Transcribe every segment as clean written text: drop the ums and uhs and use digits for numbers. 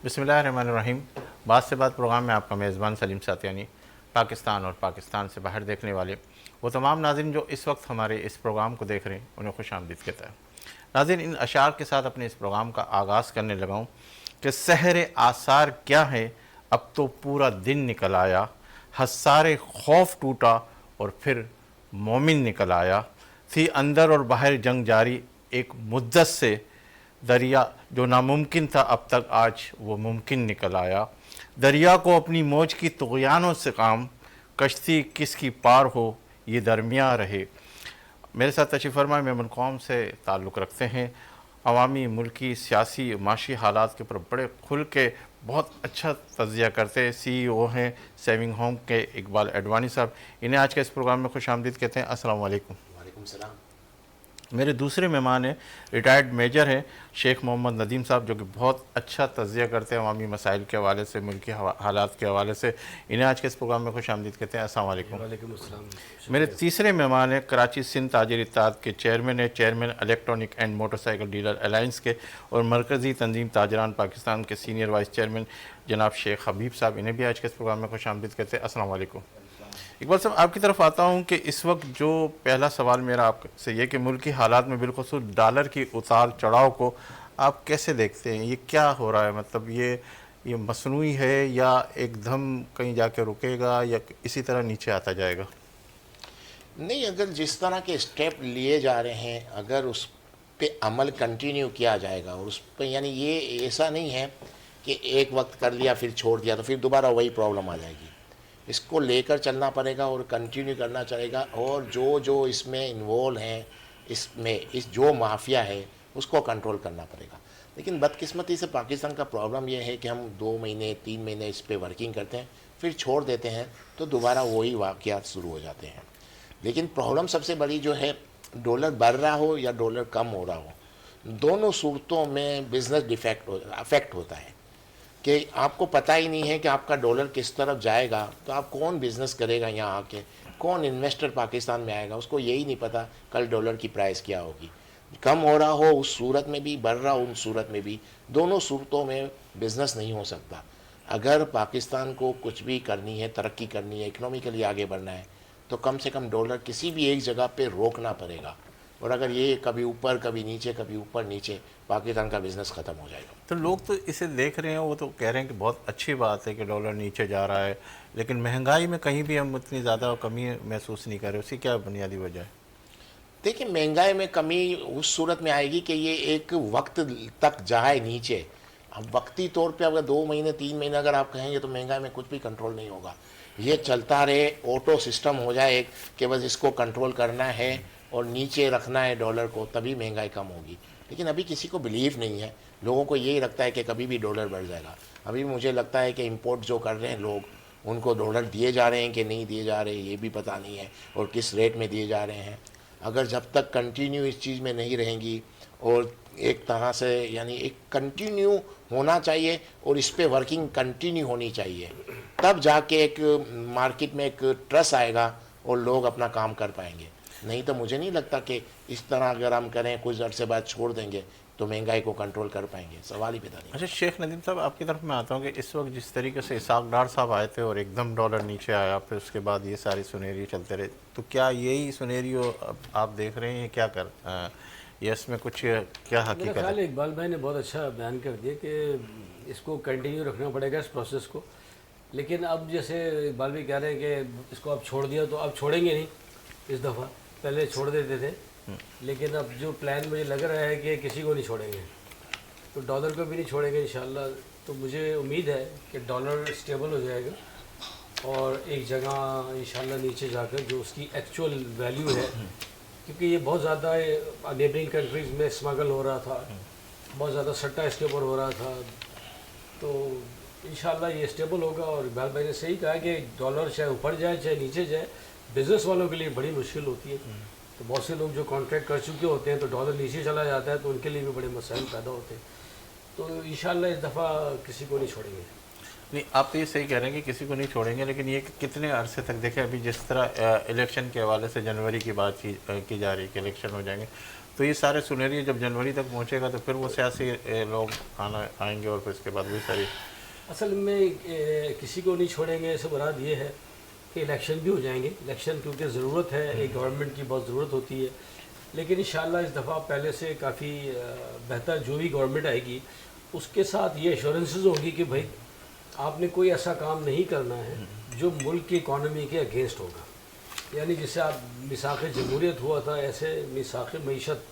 बिस्मिल्लाहिर्रहमानिर्रहीम। बात से बात प्रोग्राम में आपका मेज़बान सलीम सातियानी, पाकिस्तान और पाकिस्तान से बाहर देखने वाले वो तमाम नाज़रीन जो इस वक्त हमारे इस प्रोग्राम को देख रहे हैं, उन्हें खुशामदीद कहता है। नाज़रीन, इन अशार के साथ अपने इस प्रोग्राम का आगाज़ करने लगा हूँ कि सहर आसार क्या है, अब तो पूरा दिन निकल आया, हसारे खौफ टूटा और फिर मोमिन निकल आया। थी अंदर और बाहर जंग जारी एक मुद्दत से, दरिया जो नामुमकिन था अब तक आज वो मुमकिन निकल आया। दरिया को अपनी मौज की तुग़यानों से काम, कश्ती किसकी पार हो ये दरमिया रहे। मेरे साथ तशरीफ़ फरमा मेमन कौम से ताल्लुक़ रखते हैं, अवामी मुल्की सियासी माशी हालात के ऊपर बड़े खुल के बहुत अच्छा तज़िया करते हैं। CEO हैं सेविंग होम के इकबाल एडवानी साहब। इन्हें आज के इस प्रोग्राम में खुशामदीद कहते हैं। अस्सलाम वालेकुम। वालेकुम सलाम। मेरे दूसरे मेहमान हैं, रिटायर्ड मेजर हैं शेख मोहम्मद नदीम साहब, जो कि बहुत अच्छा तज़िया करते हैं अवामी मसाइल के हवाले से, मुल्की हालात के हवाले से। इन्हें आज के इस प्रोग्राम में खुशामदीद कहते हैं। अस्सलाम वालेकुम। वालेकुम अस्सलाम। मेरे तीसरे मेहमान हैं कराची सिंध ताजिर इत्तेहाद के चेयरमैन हैं, chairman electronic and motorcycle dealer alliance के और मरकज़ी तंजीम ताजरान पाकिस्तान के सीनियर वाइस चेयरमैन जनाब शेख हबीब साहब। इन्हें भी आज के इस प्रोग्राम में खुशामदीद कहते हैं। अस्सलाम वालेकुम। इकबाल साहब, आपकी तरफ आता हूँ कि इस वक्त जो पहला सवाल मेरा आपसे ये कि मुल्की हालात में बिलखुसूस डॉलर की उतार चढ़ाव को आप कैसे देखते हैं? ये क्या हो रहा है? मतलब ये मसनूई है या एकदम कहीं जाके रुकेगा या इसी तरह नीचे आता जाएगा? नहीं, अगर जिस तरह के स्टेप लिए जा रहे हैं, अगर उस पे अमल कंटिन्यू किया जाएगा और उस पे, यानी ये ऐसा नहीं है कि एक वक्त कर लिया फिर छोड़ दिया तो फिर दोबारा वही प्रॉब्लम आ जाएगी। इसको लेकर चलना पड़ेगा और कंटिन्यू करना चलेगा। और जो जो इसमें इन्वॉल्व हैं, इसमें इस जो माफिया है उसको कंट्रोल करना पड़ेगा। लेकिन बदकिस्मती से पाकिस्तान का प्रॉब्लम यह है कि हम 2 महीने 3 महीने इस पर वर्किंग करते हैं, फिर छोड़ देते हैं तो दोबारा वही वाक़यात शुरू हो जाते हैं। लेकिन प्रॉब्लम सबसे बड़ी जो है, डॉलर बढ़ रहा हो या डॉलर कम हो रहा हो, दोनों सूरतों में बिज़नेस डिफेक्ट अफेक्ट होता है कि आपको पता ही नहीं है कि आपका डॉलर किस तरफ जाएगा, तो आप कौन बिज़नेस करेगा यहाँ आके, कौन इन्वेस्टर पाकिस्तान में आएगा, उसको यही नहीं पता कल डॉलर की प्राइस क्या होगी। कम हो रहा हो उस सूरत में भी, बढ़ रहा हो उन सूरत में भी, दोनों सूरतों में बिज़नेस नहीं हो सकता। अगर पाकिस्तान को कुछ भी करनी है, तरक्की करनी है, इकनॉमिकली आगे बढ़ना है, तो कम से कम डॉलर किसी भी एक जगह पे रोकना पड़ेगा। और अगर ये कभी ऊपर कभी नीचे, कभी ऊपर नीचे, पाकिस्तान का बिज़नेस ख़त्म हो जाएगा। तो लोग तो इसे देख रहे हैं, वो तो कह रहे हैं कि बहुत अच्छी बात है कि डॉलर नीचे जा रहा है, लेकिन महंगाई में कहीं भी हम उतनी ज़्यादा कमी महसूस नहीं कर रहे। उसकी क्या बुनियादी वजह है? देखिए, महंगाई में कमी उस सूरत में आएगी कि ये एक वक्त तक जाए नीचे। अब वक्ती तौर पे अगर 2 महीने 3 महीने अगर आप कहेंगे तो महंगाई में कुछ भी कंट्रोल नहीं होगा। ये चलता रहे, ऑटो सिस्टम हो जाए एक कि बस इसको कंट्रोल करना है और नीचे रखना है डॉलर को, तभी महंगाई कम होगी। लेकिन अभी किसी को बिलीव नहीं है, लोगों को यही लगता है कि कभी भी डॉलर बढ़ जाएगा। अभी मुझे लगता है कि इंपोर्ट जो कर रहे हैं लोग, उनको डॉलर दिए जा रहे हैं कि नहीं दिए जा रहे ये भी पता नहीं है, और किस रेट में दिए जा रहे हैं। अगर जब तक कंटिन्यू इस चीज़ में नहीं रहेंगी और एक तरह से, यानी एक कंटिन्यू होना चाहिए और इस पे वर्किंग कंटिन्यू होनी चाहिए, तब जाके एक मार्केट में एक ट्रस्ट आएगा और लोग अपना काम कर पाएंगे। नहीं तो मुझे नहीं लगता कि इस तरह अगर हम करें कुछ अरसे बाद छोड़ देंगे तो महंगाई को कंट्रोल कर पाएंगे, सवाल ही पैदा नहीं। अच्छा शेख नदीम साहब, आपकी तरफ मैं आता हूँ कि इस वक्त जिस तरीके से इसहाक डार साहब आए थे और एकदम डॉलर नीचे आया, फिर उसके बाद ये सारी सुनेरियो चलते रहे, तो क्या यही सुनेरियो आप देख रहे हैं? क्या कर ये इसमें कुछ क्या हकीकत है? इकबाल भाई ने बहुत अच्छा बयान कर दिया कि इसको कंटिन्यू रखना पड़ेगा इस प्रोसेस को। लेकिन अब जैसे इकबाल भाई कह रहे हैं कि इसको अब छोड़ दिया तो अब छोड़ेंगे नहीं इस दफ़ा, पहले छोड़ देते थे। लेकिन अब जो प्लान मुझे लग रहा है कि किसी को नहीं छोड़ेंगे, तो डॉलर को भी नहीं छोड़ेंगे इंशाल्लाह। तो मुझे उम्मीद है कि डॉलर स्टेबल हो जाएगा और एक जगह इंशाल्लाह नीचे जाकर जो उसकी एक्चुअल वैल्यू है, क्योंकि ये बहुत ज़्यादा नेबरिंग कंट्रीज़ में स्मगल हो रहा था, बहुत ज़्यादा सट्टा इसके ऊपर हो रहा था, तो इंशाल्लाह ये स्टेबल होगा। और इकबाल भाई ने सही कहा कि डॉलर चाहे ऊपर जाए चाहे नीचे जाए, बिज़नेस वालों के लिए बड़ी मुश्किल होती है। तो बहुत से लोग जो कॉन्ट्रैक्ट कर चुके होते हैं तो डॉलर नीचे चला जाता है तो उनके लिए भी बड़े मसाइल पैदा होते हैं। तो इंशाल्लाह इस दफ़ा किसी को नहीं छोड़ेंगे। नहीं, आप तो ये सही कह रहे हैं कि किसी को नहीं छोड़ेंगे, लेकिन ये कितने अरसे तक देखें, अभी जिस तरह इलेक्शन के हवाले से जनवरी की बात की जा रही है कि इलेक्शन हो जाएंगे, तो ये सारे सुनहरी जब जनवरी तक पहुंचेगा तो फिर वो सियासी लोग आना आएंगे और फिर इसके बाद वही सारी असल में किसी को नहीं छोड़ेंगे, ऐसे मुराद ये है कि इलेक्शन भी हो जाएंगे। इलेक्शन क्योंकि ज़रूरत है, एक गवर्नमेंट की बहुत ज़रूरत होती है, लेकिन इंशाल्लाह इस दफ़ा पहले से काफ़ी बेहतर जो भी गवर्नमेंट आएगी उसके साथ ये एश्योरेंसेस होंगी कि भाई आपने कोई ऐसा काम नहीं करना है जो मुल्क की इकॉनमी के अगेंस्ट होगा। यानी जिससे आप मिसाक़ जमहूरियत हुआ था, ऐसे मिसाक़ मईशत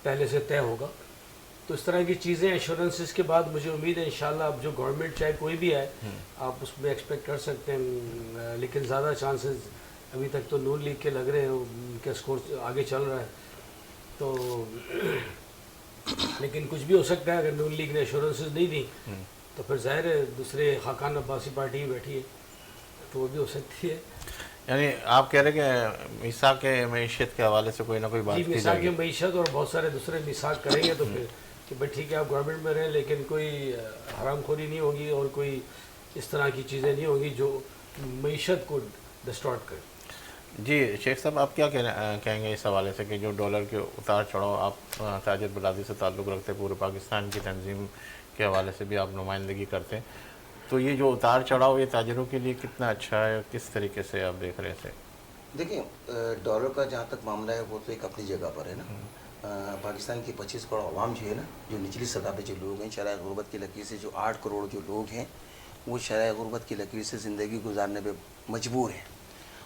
पहले से तय होगा। तो इस तरह की चीज़ें एश्योरेंसेस के बाद मुझे उम्मीद है इंशाल्लाह अब जो गवर्नमेंट चाहे कोई भी आए आप उसमें एक्सपेक्ट कर सकते हैं। लेकिन ज़्यादा चांसेस अभी तक तो नून लीग के लग रहे हैं, उनका स्कोर आगे चल रहा है। तो लेकिन कुछ भी हो सकता है, अगर नून लीग ने एश्योरेंसेस नहीं दी तो फिर ज़ाहिर है दूसरे खाकान अब्बासी पार्टी बैठी है तो वो भी हो सकती है। यानी आप कह रहे हैं कि मिसाक के मईशत के हवाले से कोई ना कोई बात जी, की मिसाक जाएगी। की मईशत और बहुत सारे दूसरे मिसाक करेंगे तो फिर कि भाई ठीक है आप गवर्नमेंट में रहें लेकिन कोई हरामखोरी नहीं होगी और कोई इस तरह की चीज़ें नहीं होगी जो मईशत को डिस्टॉर्ट करे। जी शेख साहब, आप क्या कहेंगे इस हवाले से कि जो डॉलर के उतार चढ़ाव, आप ताजिर बरादरी से ताल्लुक़ रखते पूरे पाकिस्तान की तंजीम के हवाले से भी आप नुमाइंदगी करते हैं, तो ये जो उतार चढ़ाव ये ताजिरों के लिए कितना अच्छा है, किस तरीके से आप देख रहे हैं? देखिए, डॉलर का जहाँ तक मामला है वो तो एक अपनी जगह पर है ना। पाकिस्तान की 25 करोड़ अवाम जो है ना, जो निचली सतह पे जो लोग हैं, शराय गुर्बत की लकीर से जो 8 करोड़ जो लोग हैं वो शराय गुर्बत की लकीर से ज़िंदगी गुजारने पे मजबूर हैं।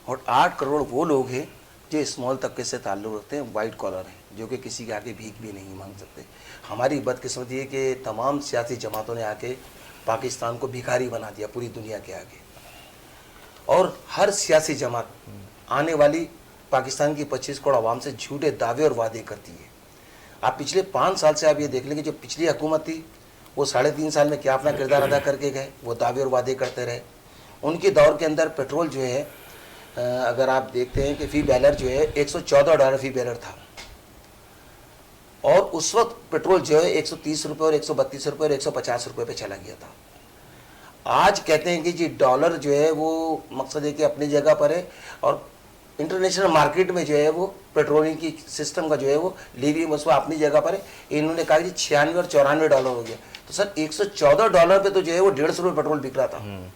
और 8 करोड़ वो लोग हैं जो स्मॉल तबके से ताल्लुक़ रखते हैं, वाइट कॉलर हैं, जो कि किसी के आगे भीख भी नहीं मांग सकते। हमारी बदकिस्मती है कि तमाम सियासी जमातों ने आके पाकिस्तान को भिखारी बना दिया पूरी दुनिया के आगे। और हर सियासी जमात आने वाली पाकिस्तान की 25 करोड़ आवाम से झूठे दावे और वादे करती है। आप पिछले 5 साल से आप ये देख लें कि जो पिछली हुकूमत थी वो 3.5 साल में क्या अपना किरदार अदा करके गए, वो दावे और वादे करते रहे। उनके दौर के अंदर पेट्रोल जो है, अगर आप देखते हैं कि फ़ी बैरल जो है $114 फ़ी बैरल था, और उस वक्त पेट्रोल जो है 130 रुपये और 132 रुपये और 150 रुपये पे चला गया था। आज कहते हैं कि जी डॉलर जो है वो मकसद है कि अपनी जगह पर है, और इंटरनेशनल मार्केट में जो है वो पेट्रोलिंग की सिस्टम का जो है वो लीविंग उसमें अपनी जगह पर है। इन्होंने कहा कि 96 और $94 हो गया, तो सर $114 पे तो जो है वो 150 रुपये पेट्रोल बिक रहा था।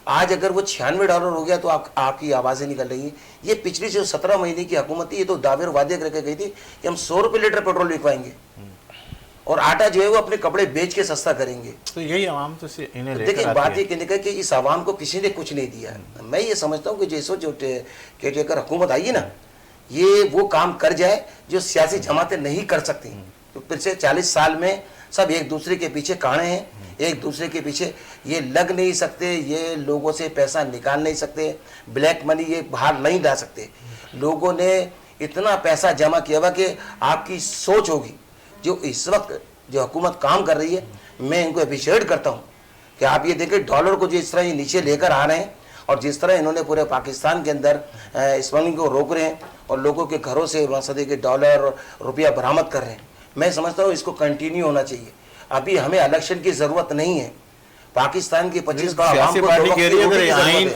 आज अगर वो $96 हो गया तो आपकी आवाज़ें निकल रही हैं। ये पिछली जो 17 महीने की हुकूमत थी, ये तो दावे और वादे करके गई थी कि हम 100 रुपये लीटर पेट्रोल बिकवाएंगे और आटा जो है वो अपने कपड़े बेच के सस्ता करेंगे। तो यही आवाम तो इन्हें देखिए, बात ये कहने का कि इस आवाम को किसी ने कुछ नहीं दिया है। मैं ये समझता हूँ कि जैसे जो केटेकर हुकूमत आई है ना, ये वो काम कर जाए जो सियासी जमातें नहीं कर सकती। तो पिछले 40 साल में सब एक दूसरे के पीछे काढ़े हैं, एक दूसरे के पीछे ये लग नहीं सकते, ये लोगों से पैसा निकाल नहीं सकते, ब्लैक मनी ये बाहर नहीं ला सकते। लोगों ने इतना पैसा जमा किया हुआ कि आपकी सोच होगी जो इस वक्त जो हुकूमत काम कर रही है, मैं इनको अप्रिशिएट करता हूँ कि आप ये देखें डॉलर को जो इस तरह ये नीचे लेकर आ रहे हैं और जिस तरह इन्होंने पूरे पाकिस्तान के अंदर स्मगलिंग को रोक रहे हैं और लोगों के घरों से मकसद है कि डॉलर और रुपया बरामद कर रहे हैं। मैं समझता हूँ इसको कंटिन्यू होना चाहिए। अभी हमें इलेक्शन की ज़रूरत नहीं है। पाकिस्तान की 25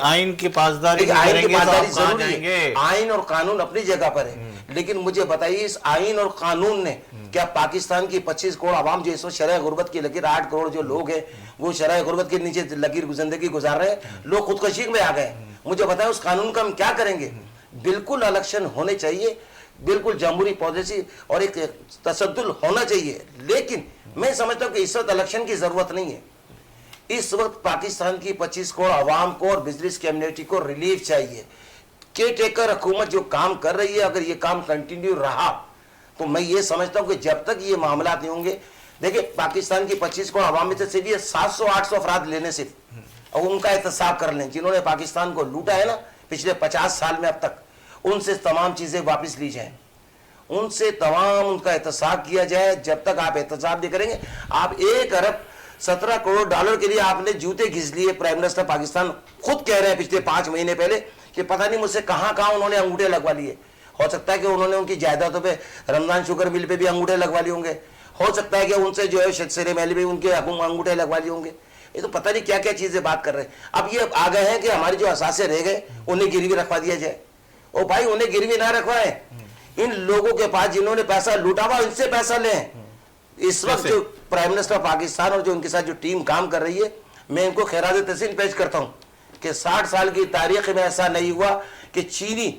आइन की पासदारी जरूरी है। आइन और कानून अपनी जगह पर है, लेकिन मुझे बताइए इस आइन और कानून ने क्या पाकिस्तान की 25 करोड़ आवाम जो इस वक्त शरह गुर्बत की लकीर, 8 करोड़ जो लोग हैं वो शरह गुर्बत के नीचे लकीर जिंदगी गुजार रहे हैं, लोग खुदकशी में आ गए। मुझे बताएं उस कानून का हम क्या करेंगे? बिल्कुल इलेक्शन होने चाहिए, बिल्कुल जमहूरी पॉलिसी और एक तसद्दुल होना चाहिए, लेकिन मैं समझता हूँ कि इस वक्त इलेक्शन की जरूरत नहीं है। इस वक्त पाकिस्तान की 25 करोड़ आवाम को और बिजनेस कम्युनिटी को रिलीफ चाहिए। केटेकर हुकूमत जो काम कर रही है, अगर ये काम कंटिन्यू रहा तो मैं ये समझता हूँ कि जब तक ये मामला नहीं होंगे, देखिए पाकिस्तान की 25 करोड़ आवाम में से भी 700-800 अफराद लेने सिर्फ, और उनका एहतसाब कर लें जिन्होंने पाकिस्तान को लूटा है ना पिछले 50 साल में अब तक, उनसे तमाम चीज़ें वापस ली जाएं, उनसे तमाम उनका एहतसाब किया जाए। जब तक आप एहतसाब नहीं करेंगे, आप 1 अरब 17 करोड़ डॉलर के लिए आपने जूते घिस लिए। प्राइम मिनिस्टर पाकिस्तान खुद कह रहे हैं पिछले 5 महीने पहले कि पता नहीं मुझसे कहाँ कहाँ उन्होंने अंगूठे लगवा लिए। हो सकता है कि उन्होंने उनकी जायदादों पे रमजान शुगर मिल पे भी अंगूठे लगवा लिए होंगे, हो सकता है कि उनसे जो है शेरे महल भी उनके अंगूठे लगवा लिए होंगे। ये तो पता नहीं क्या क्या चीजें बात कर रहे हैं। अब ये आ गए हैं कि हमारे जो असासे रह गए उन्हें गिरवी रखवा दिया जाए। ओ भाई, उन्हें गिरवी ना रखवाएं, इन लोगों के पास जिन्होंने पैसा लूटा हुआ इनसे पैसा लें। इस वक्त जो प्राइम मिनिस्टर पाकिस्तान और जो उनके साथ जो टीम काम कर रही है, मैं इनको खैरात तहसीन पेश करता हूं कि 60 साल की तारीख में ऐसा नहीं हुआ कि चीनी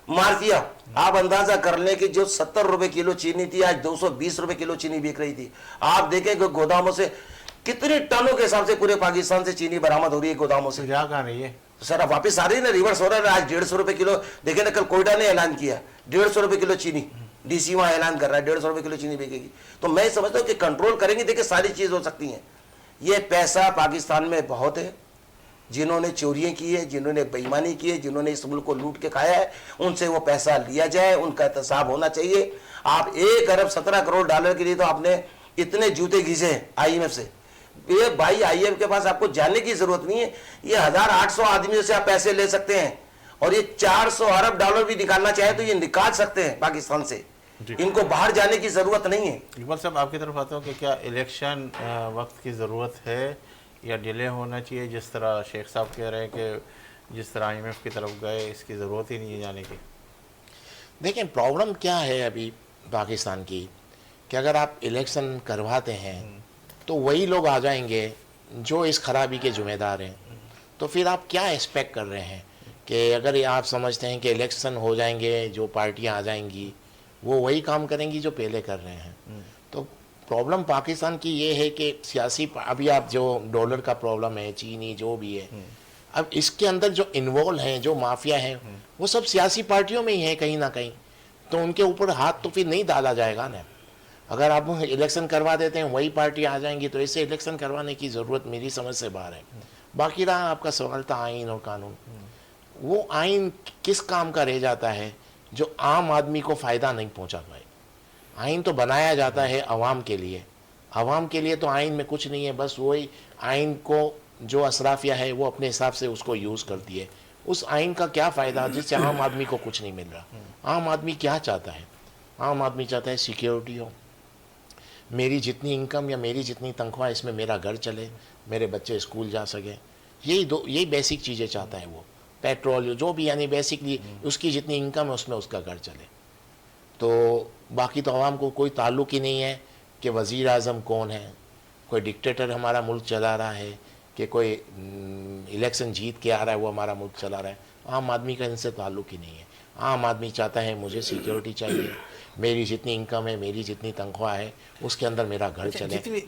माफिया, आप अंदाजा कर लें कि जो 70 रुपए किलो चीनी थी आज 220 रुपए किलो चीनी बिक रही थी। आप देखें कि गोदामों से कितने टनों के हिसाब से पूरे पाकिस्तान से चीनी बरामद हो रही है गोदामों से। जा कहाँ रही है सर अब वापिस आ रही है ना, रिवर्स हो रहा है। आज 150 रुपए किलो देखे ना, कल कोयटा ने ऐलान किया 150 रुपए किलो चीनी, डीसी वहां ऐलान कर रहा है 150 रुपए किलो चीनी बिकेगी। तो मैं समझता हूँ कि कंट्रोल करेंगे, देखिए सारी चीज हो सकती है। ये पैसा पाकिस्तान में बहुत है, जिन्होंने चोरियां की है, जिन्होंने बेईमानी की है, जिन्होंने इस मुल्क को लूट के खाया है, उनसे वो पैसा लिया जाए, उनका एहतसाब होना चाहिए। आप 1 अरब 17 करोड़ डॉलर के लिए तो आपने इतने जूते घिसे IMF से। ये भाई IMF के पास आपको जाने की जरूरत नहीं है। ये 1800 आदमियों से आप पैसे ले सकते हैं और ये 400 अरब डॉलर भी निकालना चाहे तो ये निकाल सकते हैं पाकिस्तान से। इनको बाहर जाने की जरूरत नहीं है। इकबाल साहब, आपकी तरफ आता हूँ कि क्या इलेक्शन वक्त की ज़रूरत है या डिले होना चाहिए? जिस तरह शेख साहब कह रहे हैं कि जिस तरह IMF की तरफ गए, इसकी ज़रूरत ही नहीं है जाने की। देखें प्रॉब्लम क्या है अभी पाकिस्तान की, कि अगर आप इलेक्शन करवाते हैं तो वही लोग आ जाएंगे जो इस खराबी के ज़िम्मेदार हैं। तो फिर आप क्या एक्सपेक्ट कर रहे हैं कि अगर ये आप समझते हैं कि इलेक्शन हो जाएंगे, जो पार्टियां आ जाएंगी वो वही काम करेंगी जो पहले कर रहे हैं। तो प्रॉब्लम पाकिस्तान की ये है कि सियासी, अभी आप जो डॉलर का प्रॉब्लम है, चीनी जो भी है, अब इसके अंदर जो इन्वॉल्व हैं, जो माफिया हैं, वो सब सियासी पार्टियों में ही है कहीं ना कहीं। तो उनके ऊपर हाथ तो फिर नहीं डाला जाएगा ना। अगर आप इलेक्शन करवा देते हैं वही पार्टी आ जाएंगी, तो इससे इलेक्शन करवाने की ज़रूरत मेरी समझ से बाहर है। बाकी रहा आपका सवाल था आइन और कानून, वो आइन किस काम का रह जाता है जो आम आदमी को फ़ायदा नहीं पहुंचा पाए। आइन तो बनाया जाता है अवाम के लिए, अवाम के लिए तो आइन में कुछ नहीं है। बस वही आइन को जो अशराफिया है वो अपने हिसाब से उसको यूज़ करती है। उस आइन का क्या फ़ायदा जिससे आम आदमी को कुछ नहीं मिल रहा। आम आदमी क्या चाहता है? आम आदमी चाहता है सिक्योरिटी हो, मेरी जितनी इनकम या मेरी जितनी तनख्वाह इसमें मेरा घर चले, मेरे बच्चे स्कूल जा सकें। यही बेसिक चीज़ें चाहता है वो। पेट्रोल जो भी, यानी बेसिकली उसकी जितनी इनकम है उसमें उसका घर चले। तो बाकी तो आवाम को कोई ताल्लुक़ ही नहीं है कि वज़ीर आज़म कौन है, कोई डिक्टेटर हमारा मुल्क चला रहा है, कि कोई इलेक्शन जीत के आ रहा है वो हमारा मुल्क चला रहा है। आम आदमी का इनसे ताल्लुक़ ही नहीं है। आम आदमी चाहता है मुझे सिक्योरिटी चाहिए, मेरी जितनी इनकम है, मेरी जितनी तनख्वाह है, उसके अंदर मेरा घर चले। जितनी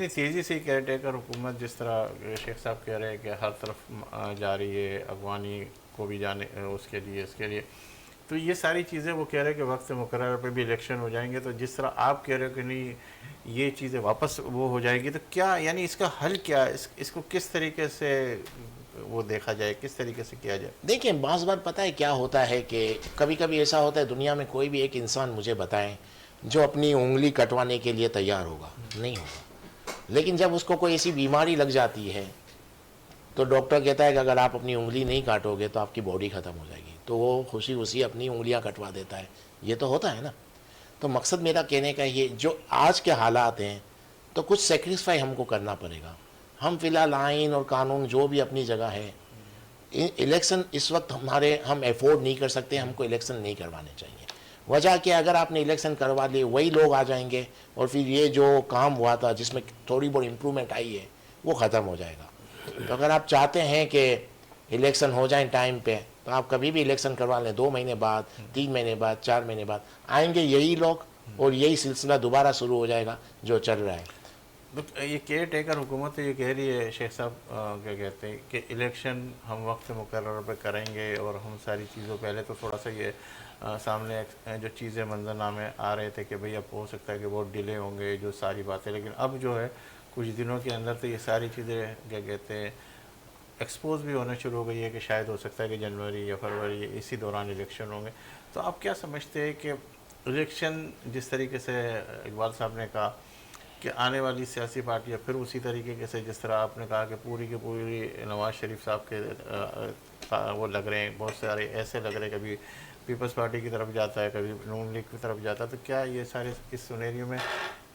तेज़ी से केयर टेकर हुकूमत, जिस तरह शेख साहब कह रहे हैं कि हर तरफ जा रही है, अगवानी को भी जाने उसके लिए, इसके लिए, तो ये सारी चीज़ें वो कह रहे हैं कि वक्त मुकर्रर पे भी इलेक्शन हो जाएंगे। तो जिस तरह आप कह रहे हो कि नहीं ये चीज़ें वापस वो हो जाएगी, तो क्या यानी इसका हल क्या, इसको किस तरीके से वो देखा जाए, किस तरीके से किया जाए? देखिए बाज़ बार पता है क्या होता है कि कभी कभी ऐसा होता है, दुनिया में कोई भी एक इंसान मुझे बताएं जो अपनी उंगली कटवाने के लिए तैयार होगा, नहीं होगा। लेकिन जब उसको कोई ऐसी बीमारी लग जाती है तो डॉक्टर कहता है कि अगर आप अपनी उंगली नहीं काटोगे तो आपकी बॉडी ख़त्म हो जाएगी, तो वो खुशी अपनी उंगलियां कटवा देता है। ये तो होता है ना। तो मकसद मेरा कहने का ये, जो आज के हालात हैं तो कुछ सेक्रीफाई हमको करना पड़ेगा। हम फिलहाल आइन और कानून जो भी अपनी जगह है, इलेक्शन इस वक्त हम अफोर्ड नहीं कर सकते, हमको इलेक्शन नहीं करवाने चाहिए। वजह कि अगर आपने इलेक्शन करवा लिए वही लोग आ जाएंगे और फिर ये जो काम हुआ था जिसमें थोड़ी बहुत इम्प्रूवमेंट आई है वो ख़त्म हो जाएगा। तो अगर आप चाहते हैं कि इलेक्शन हो जाए टाइम पे, तो आप कभी भी इलेक्शन करवा लें, 2 महीने बाद, 3 महीने बाद, 4 महीने बाद आएंगे यही लोग और यही सिलसिला दोबारा शुरू हो जाएगा जो चल रहा है। तो ये केयर टेकर हुकूमत ये कह रही है, शेख साहब क्या कहते हैं कि इलेक्शन हम वक्त मुकर्रर पे करेंगे और हम सारी चीज़ों, पहले तो थोड़ा सा ये सामने जो चीज़ें मंजरनामे आ रहे थे कि भाई अब हो सकता है कि बहुत डिले होंगे, जो सारी बातें, लेकिन अब जो है कुछ दिनों के अंदर तो ये सारी चीज़ें क्या कहते हैं एक्सपोज भी होना शुरू हो गई है कि शायद हो सकता है कि जनवरी या फरवरी इसी दौरान इलेक्शन होंगे। तो आप क्या समझते हैं कि इलेक्शन जिस तरीके से इकबाल साहब ने कहा कि आने वाली सियासी पार्टियाँ फिर उसी तरीके से, जिस तरह आपने कहा कि पूरी की पूरी नवाज़ शरीफ साहब के वो लग रहे हैं, बहुत सारे ऐसे लग रहे हैं, कभी पीपल्स पार्टी की तरफ जाता है, कभी नून लीग की तरफ जाता है, तो क्या ये सारे इस सिनेरियो में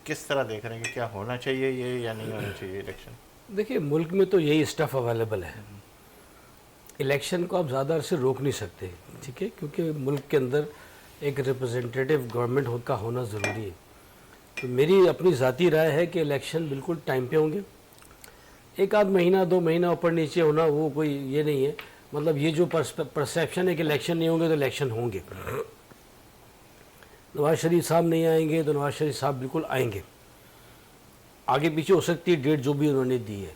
किस तरह देख रहे हैं कि क्या होना चाहिए ये या नहीं होना चाहिए इलेक्शन? देखिए मुल्क में तो यही स्टफ़ अवेलेबल है, इलेक्शन को आप ज़्यादा से रोक नहीं सकते, ठीक है, क्योंकि मुल्क के अंदर एक रिप्रेजेंटेटिव गवर्नमेंट का होना ज़रूरी है। तो मेरी अपनी ज़ाती राय है कि इलेक्शन बिल्कुल टाइम पे होंगे। एक आध महीना 2 महीना ऊपर नीचे होना वो कोई ये नहीं है। मतलब ये जो परसेप्शन है कि इलेक्शन नहीं होंगे तो इलेक्शन होंगे। नवाज शरीफ साहब नहीं आएंगे तो नवाज शरीफ साहब बिल्कुल आएंगे। आगे पीछे हो सकती है डेट जो भी उन्होंने दी है।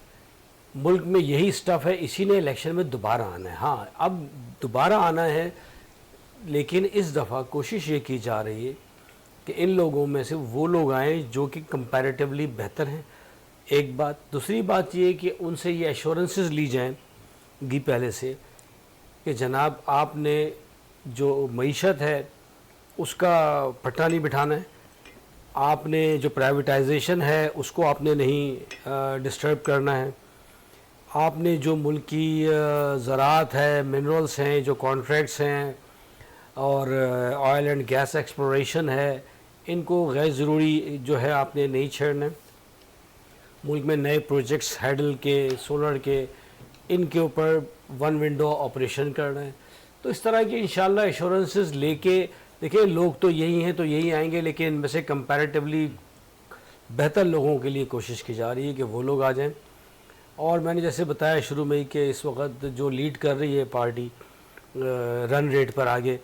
मुल्क में यही स्टफ़ है, इसी ने इलेक्शन में दोबारा आना है। हाँ, अब दोबारा आना है, लेकिन इस दफ़ा कोशिश ये की जा रही है कि इन लोगों में से वो लोग आएँ जो कि कंपैरेटिवली बेहतर हैं। एक बात। दूसरी बात ये कि उनसे ये एश्योरेंसेस ली जाएंगी पहले से कि जनाब आपने जो मईशत है उसका पट्टा नहीं बिठाना है, आपने जो प्राइवेटाइजेशन है उसको आपने नहीं डिस्टर्ब करना है, आपने जो मुल्क की ज़राअत है, मिनरल्स हैं, जो कॉन्ट्रैक्ट्स हैं और ऑयल एंड गैस एक्सप्लोरेशन है, इनको गैर ज़रूरी जो है आपने नहीं छेड़ना है। मुल्क में नए प्रोजेक्ट्स हैडल के, सोलर के, इनके ऊपर वन विंडो ऑपरेशन करना है। तो इस तरह की इंशाल्लाह एश्योरेंसेस लेके, देखिए लोग तो यही हैं तो यही आएंगे, लेकिन इनमें से कंपैरेटिवली बेहतर लोगों के लिए कोशिश की जा रही है कि वो लोग आ जाएं। और मैंने जैसे बताया शुरू में ही कि इस वक्त जो लीड कर रही है पार्टी रन रेट पर आगे,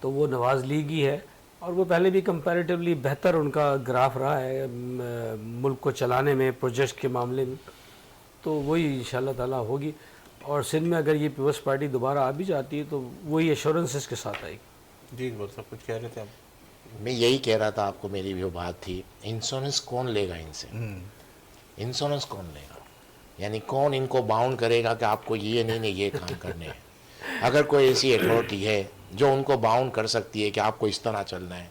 तो वो नवाज़ लीग ही है और वो पहले भी कंपैरेटिवली बेहतर उनका ग्राफ रहा है मुल्क को चलाने में, प्रोजेक्ट के मामले में। तो वही इंशाल्लाह ताला होगी। और सिंध में अगर ये पीपल्स पार्टी दोबारा आ भी जाती है तो वही एश्योरेंसेस के साथ आएगी। जी इकबाल साहब कुछ कह रहे थे आप? मैं यही कह रहा था आपको, मेरी भी वो बात थी, इंश्योरेंस कौन लेगा इनसे? इंश्योरेंस कौन लेगा? यानी कौन इनको बाउंड करेगा कि आपको ये नहीं ये काम करने हैं? अगर कोई ऐसी अथॉरिटी है जो उनको बाउंड कर सकती है कि आपको इस तरह चलना है,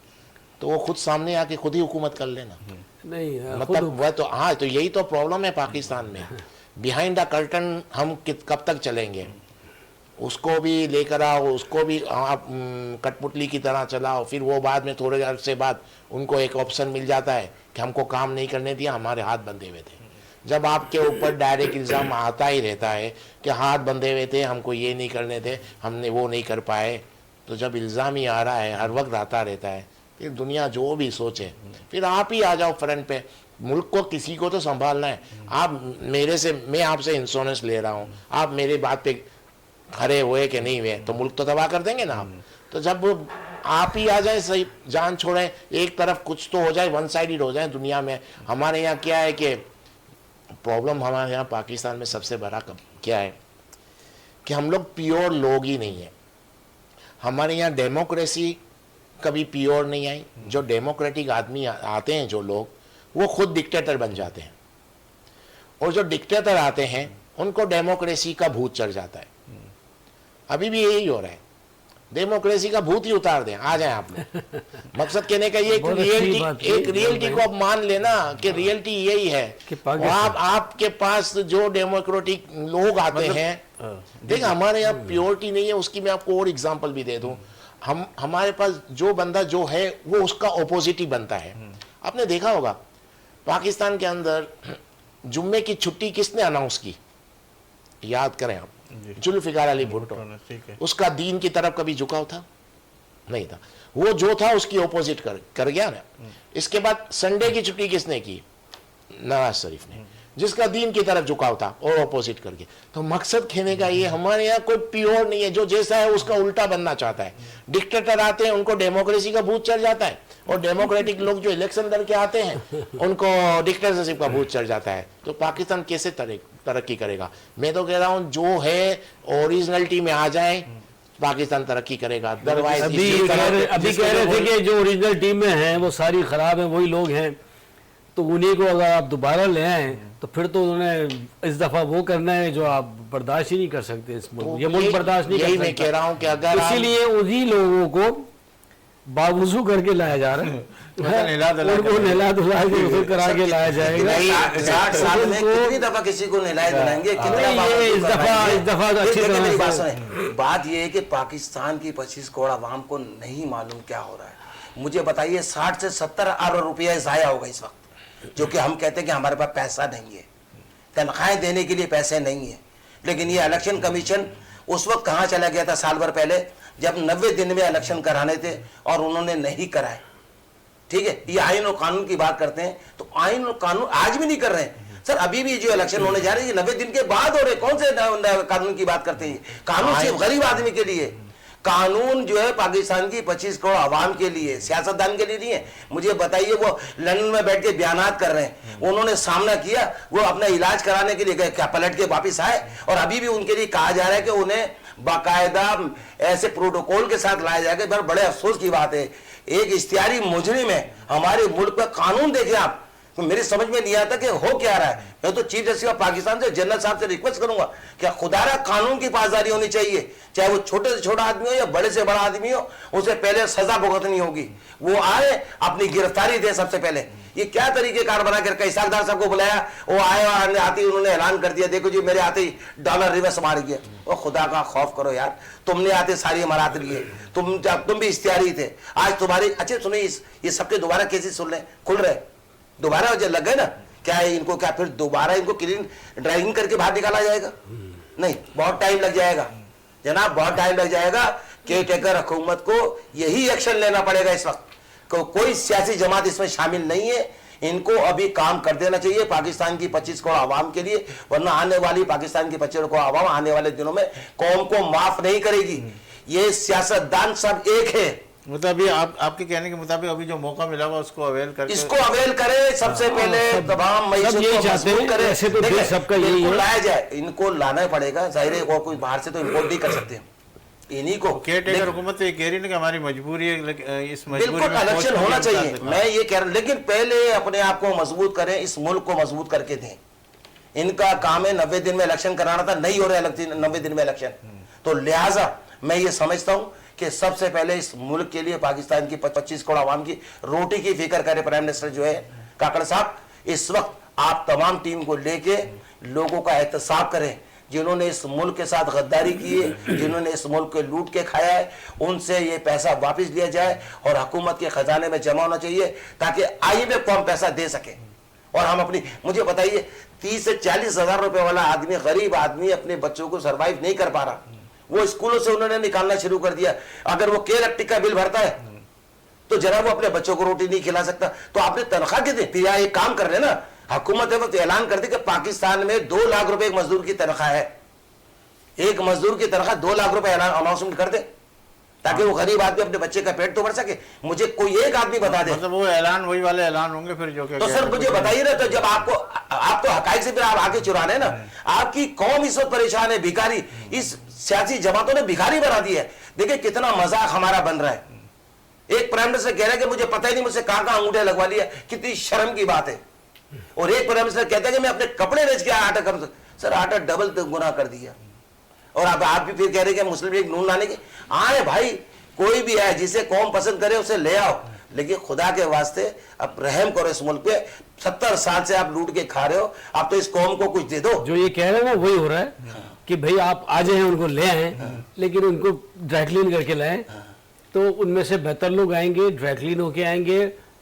तो वो खुद सामने आके खुद ही हुकूमत कर लेना। नहीं मतलब वह तो हाँ, तो यही तो प्रॉब्लम है पाकिस्तान में। बिहाइंड द कर्टन हम कब तक चलेंगे? उसको भी लेकर आओ, उसको भी आप कठपुतली की तरह चलाओ, फिर वो बाद में थोड़े अरसे बाद उनको एक ऑप्शन मिल जाता है कि हमको काम नहीं करने दिया, हमारे हाथ बंधे हुए थे। जब आपके ऊपर डायरेक्ट इल्ज़ाम आता ही रहता है कि हाथ बंधे हुए थे, हमको ये नहीं करने थे, हमने वो नहीं कर पाए, तो जब इल्ज़ाम ही आ रहा है, हर वक्त आता रहता है, फिर दुनिया जो भी सोचे, फिर आप ही आ जाओ फ्रंट पे। मुल्क को किसी को तो संभालना है। आप मेरे से, मैं आपसे इंश्योरेंस ले रहा हूँ, आप मेरी बात पे खड़े हुए कि नहीं हुए तो मुल्क तो तबाह कर देंगे ना आप। तो जब आप ही आ जाए, सही जान छोड़ें, एक तरफ कुछ तो हो जाए, वन साइडेड हो जाए दुनिया में। हमारे यहाँ क्या है कि प्रॉब्लम हमारे यहाँ पाकिस्तान में सबसे बड़ा क्या है कि हम लोग प्योर लोग ही नहीं है। हमारे यहाँ डेमोक्रेसी कभी प्योर नहीं आई। जो डेमोक्रेटिक आदमी आते हैं, जो लोग, वो खुद डिक्टेटर बन जाते हैं, और जो डिक्टेटर आते हैं उनको डेमोक्रेसी का भूत चढ़ जाता है। अभी भी यही हो रहा है, डेमोक्रेसी का भूत ही उतार दें, आ जाएं आप लोग। मकसद कहने का ये एक रियलिटी को आप मान लेना कि रियलिटी यही है। आपके पास जो डेमोक्रेटिक लोग आते हैं, देखिए हमारे यहाँ प्योरिटी नहीं है। उसकी मैं आपको और एग्जांपल भी दे दूं। हमारे पास जो बंदा जो है वो उसका ऑपोजिट ही बनता है। आपने देखा होगा पाकिस्तान के अंदर जुम्मे की छुट्टी किसने अनाउंस की? याद करें आप, जुल्फिकार अली भुट्टो। उसका दीन की तरफ कभी झुकाव था? नहीं था। वो जो था उसकी ऑपोजिट कर गया ना। इसके बाद संडे की छुट्टी किसने की? नवाज शरीफ ने, जिसका दीन की तरफ झुकाव था और ऑपोजिट कर गया। तो मकसद कहने का ये, हमारे यहाँ कोई प्योर नहीं है। जो जैसा है उसका उल्टा बनना चाहता है। डिक्टेटर आते हैं, उनको डेमोक्रेसी का भूत चढ़ जाता है, और डेमोक्रेटिक लोग जो इलेक्शन लड़ के आते हैं उनको डिक्टेटरशिप का भूत चढ़ जाता है। तो पाकिस्तान कैसे तरक्की करेगा? मैं तो कह रहा हूँ जो है ओरिजिनलिटी में आ जाए, पाकिस्तान तरक्की करेगा। अदरवाइज अभी कह रहे थे कि जो ओरिजिनल टीम में हैं वो सारी खराब है, वही लोग हैं, तो उन्हीं को अगर आप दोबारा ले आए तो फिर तो उन्हें इस दफा वो करना है जो आप बर्दाश्त ही नहीं कर सकते। इस मुल्क ये मुल्क बर्दाश्त नहीं कर सकता। मैं कह रहा हूँ कि अगर इसीलिए उन्हीं लोगों को बावजू करके लाया जा रहा है, उनको नहला धुला के उसे करा के लाया जाएगा। 60 साल में कितनी दफा किसी को नहलाए धुलाएंगे? इस दफा अच्छी तरह बात यह है कि पाकिस्तान की 25 करोड़ आवाम को नहीं मालूम क्या हो रहा है। मुझे बताइए, 60 से 70 अरब रुपया जाया होगा इस वक्त, जो कि हम कहते हैं कि हमारे पास पैसा नहीं है, तनख्वाहें देने के लिए पैसे नहीं है। लेकिन ये इलेक्शन कमीशन उस वक्त कहाँ चला गया था? साल भर पहले जब 90 दिन में इलेक्शन कराने थे और उन्होंने नहीं कराए। ठीक है, ये आइन और कानून की बात करते हैं, तो आइन और कानून आज भी नहीं कर रहे हैं सर। अभी भी जो इलेक्शन होने जा रहे हैं 90 दिन के बाद हो रहे, कौन से कानून की बात करते हैं? कानून सिर्फ गरीब आदमी के लिए, कानून जो है पाकिस्तान की 25 करोड़ आवाम के लिए, सियासतदान के लिए नहीं है। मुझे बताइए, वो लंदन में बैठ के बयानात कर रहे हैं, उन्होंने सामना किया, वो अपना इलाज कराने के लिए गए, क्या पलट के वापिस आए? और अभी भी उनके लिए कहा जा रहा है कि उन्हें बाकायदा ऐसे प्रोटोकॉल के साथ लाया जाएगा। बड़े अफसोस की बात है, एक इश्तिहारी मुजरिम है, हमारे मुल्क का कानून देखें आप, तो मेरी समझ में नहीं आता कि हो क्या रहा है। मैं तो चीफ जस्टिस ऑफ पाकिस्तान से, जनरल साहब से रिक्वेस्ट करूंगा, क्या खुदारा कानून की पासदारी होनी चाहिए, चाहे वो छोटे से छोटा आदमी हो या बड़े से बड़ा आदमी हो, उसे पहले सजा भुगतनी होगी। वो आए, अपनी गिरफ्तारी दे सबसे पहले। ये क्या तरीकेकार बना कर इसाकदार साहब को बुलाया, वो आए और आते ही उन्होंने ऐलान कर दिया, देखो जी मेरे आते ही डॉलर रिवर्स मार गया। वो खुदा का खौफ करो यार, तुमने आते सारी इमारत लिए, तुम भी इश्तिहारी थे, आज तुम्हारी। अच्छा सुनिए, ये सबके दोबारा केसेस खुल रहे, दोबारा जो लग गए ना, क्या इनको क्या फिर दोबारा इनको क्लीन ड्राइविंग करके बाहर निकाला जाएगा? नहीं, बहुत टाइम लग जाएगा जनाब, बहुत टाइम लग जाएगा। केयर टेकर हुकूमत को यही एक्शन लेना पड़ेगा इस वक्त। कोई सियासी जमात इसमें शामिल नहीं है, इनको अभी काम कर देना चाहिए पाकिस्तान की 25 करोड़ आवाम के लिए, वरना आने वाली पाकिस्तान की 25 करोड़ आवाम आने वाले दिनों में कौम को माफ नहीं करेगी। ये सियासतदान सब एक है। मतलब अभी आपके कहने के मुताबिक अभी जो मौका मिला हुआ उसको अवेल करके, इसको अवेल करे, सबसे पहले तमाम मईशत को मजबूत करे, ऐसे तो देश सबका यही इनको है। लाया जाए, इनको लाना पड़ेगा, जाहिर है, और कोई बाहर से तो इम्पोर्ट नहीं कर सकते इन्हीं को। केयर टेकर हुकूमत तो ये कह रही है कि हमारी मजबूरी है, इस मजबूरी बिल्कुल में इलेक्शन फौज को होना भी चाहिए, निकाल मैं ये कह रहा हूं, लेकिन पहले अपने आप को मजबूत करें, इस मुल्क को मजबूत करके दें। इनका काम है 90 दिन में इलेक्शन कराना था, नहीं हो रहा है 90 दिन में इलेक्शन, तो लिहाजा मैं ये समझता हूं कि सबसे पहले इस मुल्क के लिए, पाकिस्तान की 25 करोड़ आवाम की रोटी की फिक्र करे प्राइम मिनिस्टर जो है काकड़ साहब। इस वक्त आप तमाम टीम को लेके लोगों का एहतसाब करें, जिन्होंने इस मुल्क के साथ गद्दारी की है, जिन्होंने इस मुल्क को लूट के खाया है, उनसे ये पैसा वापस लिया जाए और हुकूमत के खजाने में जमा होना चाहिए, ताकि IMF को हम पैसा दे सके। और हम अपनी, मुझे बताइए, 30 से 40 हजार रुपए वाला आदमी, गरीब आदमी अपने बच्चों को सर्वाइव नहीं कर पा रहा, वो स्कूलों से उन्होंने निकालना शुरू कर दिया। अगर वो केयर इलेक्ट्रिक का बिल भरता है तो जरा वो अपने बच्चों को रोटी नहीं खिला सकता, तो आपने तनख्वाह के दे। फिर एक काम कर लेना, हुकूमत है वक्त ऐलान कर दी कि पाकिस्तान में 2 लाख रुपए एक मजदूर की तनख्वाह है, एक मजदूर की तनख्वाह 2 लाख रुपए अनाउंसमेंट कर दे, ताकि वो गरीब आदमी अपने बच्चे का पेट तो भर सके। मुझे कोई एक आदमी बता दे। मतलब वो ऐलान वही वाले ऐलान होंगे फिर जो तो सर मुझे बताइए ना, तो जब आप तो हकाइक से फिर आप आगे चुरा रहे हैं ना, आपकी कौम इस वक्त परेशान है, भिखारी, इस सियासी जमातों ने भिखारी बना दी है। देखिए कितना मजाक हमारा बन रहा है। एक प्राइम मिनिस्टर कह रहा है कि मुझे पता ही नहीं मुझसे कहां कहां अंगूठे लगवा लिया, कितनी शर्म की बात है। और एक प्राइम मिनिस्टर कहता है कि मैं अपने कपड़े बेच के आटा कर, सर आटा डबल गुना कर दिया। और अब आप भी फिर कह रहे हैं कि मुस्लिम लीग नून लाने की, आए भाई, कोई भी है जिसे कौम पसंद करे उसे ले आओ, लेकिन खुदा के वास्ते अब रहम करो इस मुल्क पे। 70 साल से आप लूट के खा रहे हो, आप तो इस कौम को कुछ दे दो। जो ये कह रहे हैं ना वही हो रहा है कि भाई आप आ जाए, उनको ले आए, लेकिन उनको ड्राई क्लीन करके लाएं, तो उनमें से बेहतर लोग आएंगे, ड्राई क्लीन होके आएंगे।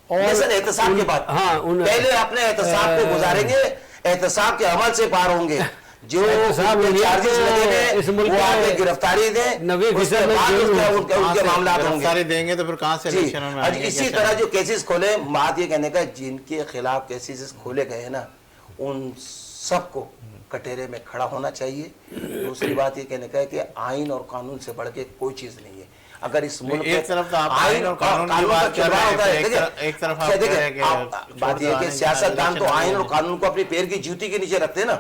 और एहतसाब के बाद, हाँ, पहले अपने एहतसाब को गुजारेंगे, एहतसाब के अमल से पार होंगे। जो चार्जेस लगेंगे वो आगे गिरफ्तारी दें, 90% उनके मामला होंगे, गिरफ्तारी देंगे तो फिर कहां से इलेक्शन में आएंगे? इसी तरह जो केसेस खोले, बात ये कहने का, जिनके खिलाफ केसेस खोले गए ना, उन सबको कटहरे में खड़ा होना चाहिए। दूसरी बात ये कहने का है कि आइन और कानून से बढ़ के कोई चीज नहीं है। अगर इस मुल्क एक तरफ तो आप आइन और कानून की बात कर रहे हैं, एक तरफ आप कह रहे हैं कि बात यह कि सियासतदान तो आइन और कानून को अपने पैर की जूती के नीचे रखते हैं ना,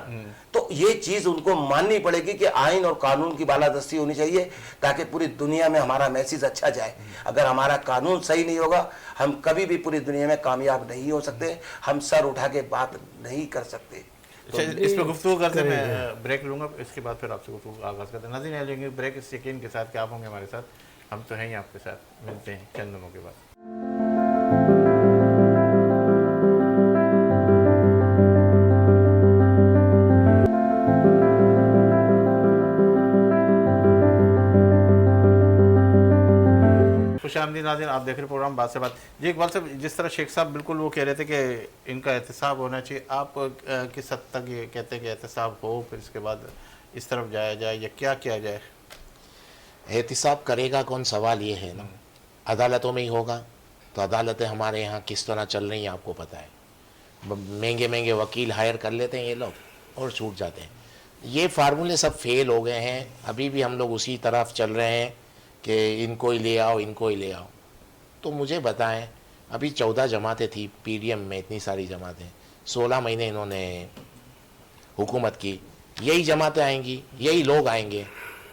तो ये चीज उनको माननी पड़ेगी कि आइन और कानून की बालादस्ती होनी चाहिए, ताकि पूरी दुनिया में हमारा मैसेज अच्छा जाए। अगर हमारा कानून सही नहीं होगा, हम कभी भी पूरी दुनिया में कामयाब नहीं हो सकते, हम सर उठा के बात नहीं कर सकते। तो इस पर गुफ्तगू करते मैं ब्रेक लूंगा, इसके बाद फिर आपसे गुफ्तगू आगाज करते हैं। नाज़रीन लेंगे ब्रेक, इस यकीन के साथ कि आप होंगे हमारे साथ, हम तो हैं ही आपके साथ। मिलते हैं चंद दिनों के बाद। खुशामदीद नाज़रीन, आप देख रहे प्रोग्राम बात से बात। जी इकबाल साहब, जिस तरह शेख साहब बिल्कुल वो कह रहे थे कि इनका एहतसाब होना चाहिए, आप किस हद तक ये कहते हैं कि एहतसाब हो, फिर इसके बाद इस तरफ जाया जाए या क्या किया जाए? एहतिसाब करेगा कौन, सवाल ये है ना। अदालतों में ही होगा, तो अदालतें हमारे यहाँ किस तरह चल रही हैं आपको पता है। महंगे महंगे वकील हायर कर लेते हैं ये लोग और छूट जाते हैं। ये फार्मूले सब फेल हो गए हैं। अभी भी हम लोग उसी तरफ चल रहे हैं कि इनको ही ले आओ, इनको ही ले आओ। तो मुझे बताएं, अभी 14 जमातें थी पीडीएम में, इतनी सारी जमातें, 16 महीने इन्होंने हुकूमत की, यही जमातें आएंगी, यही लोग आएंगे,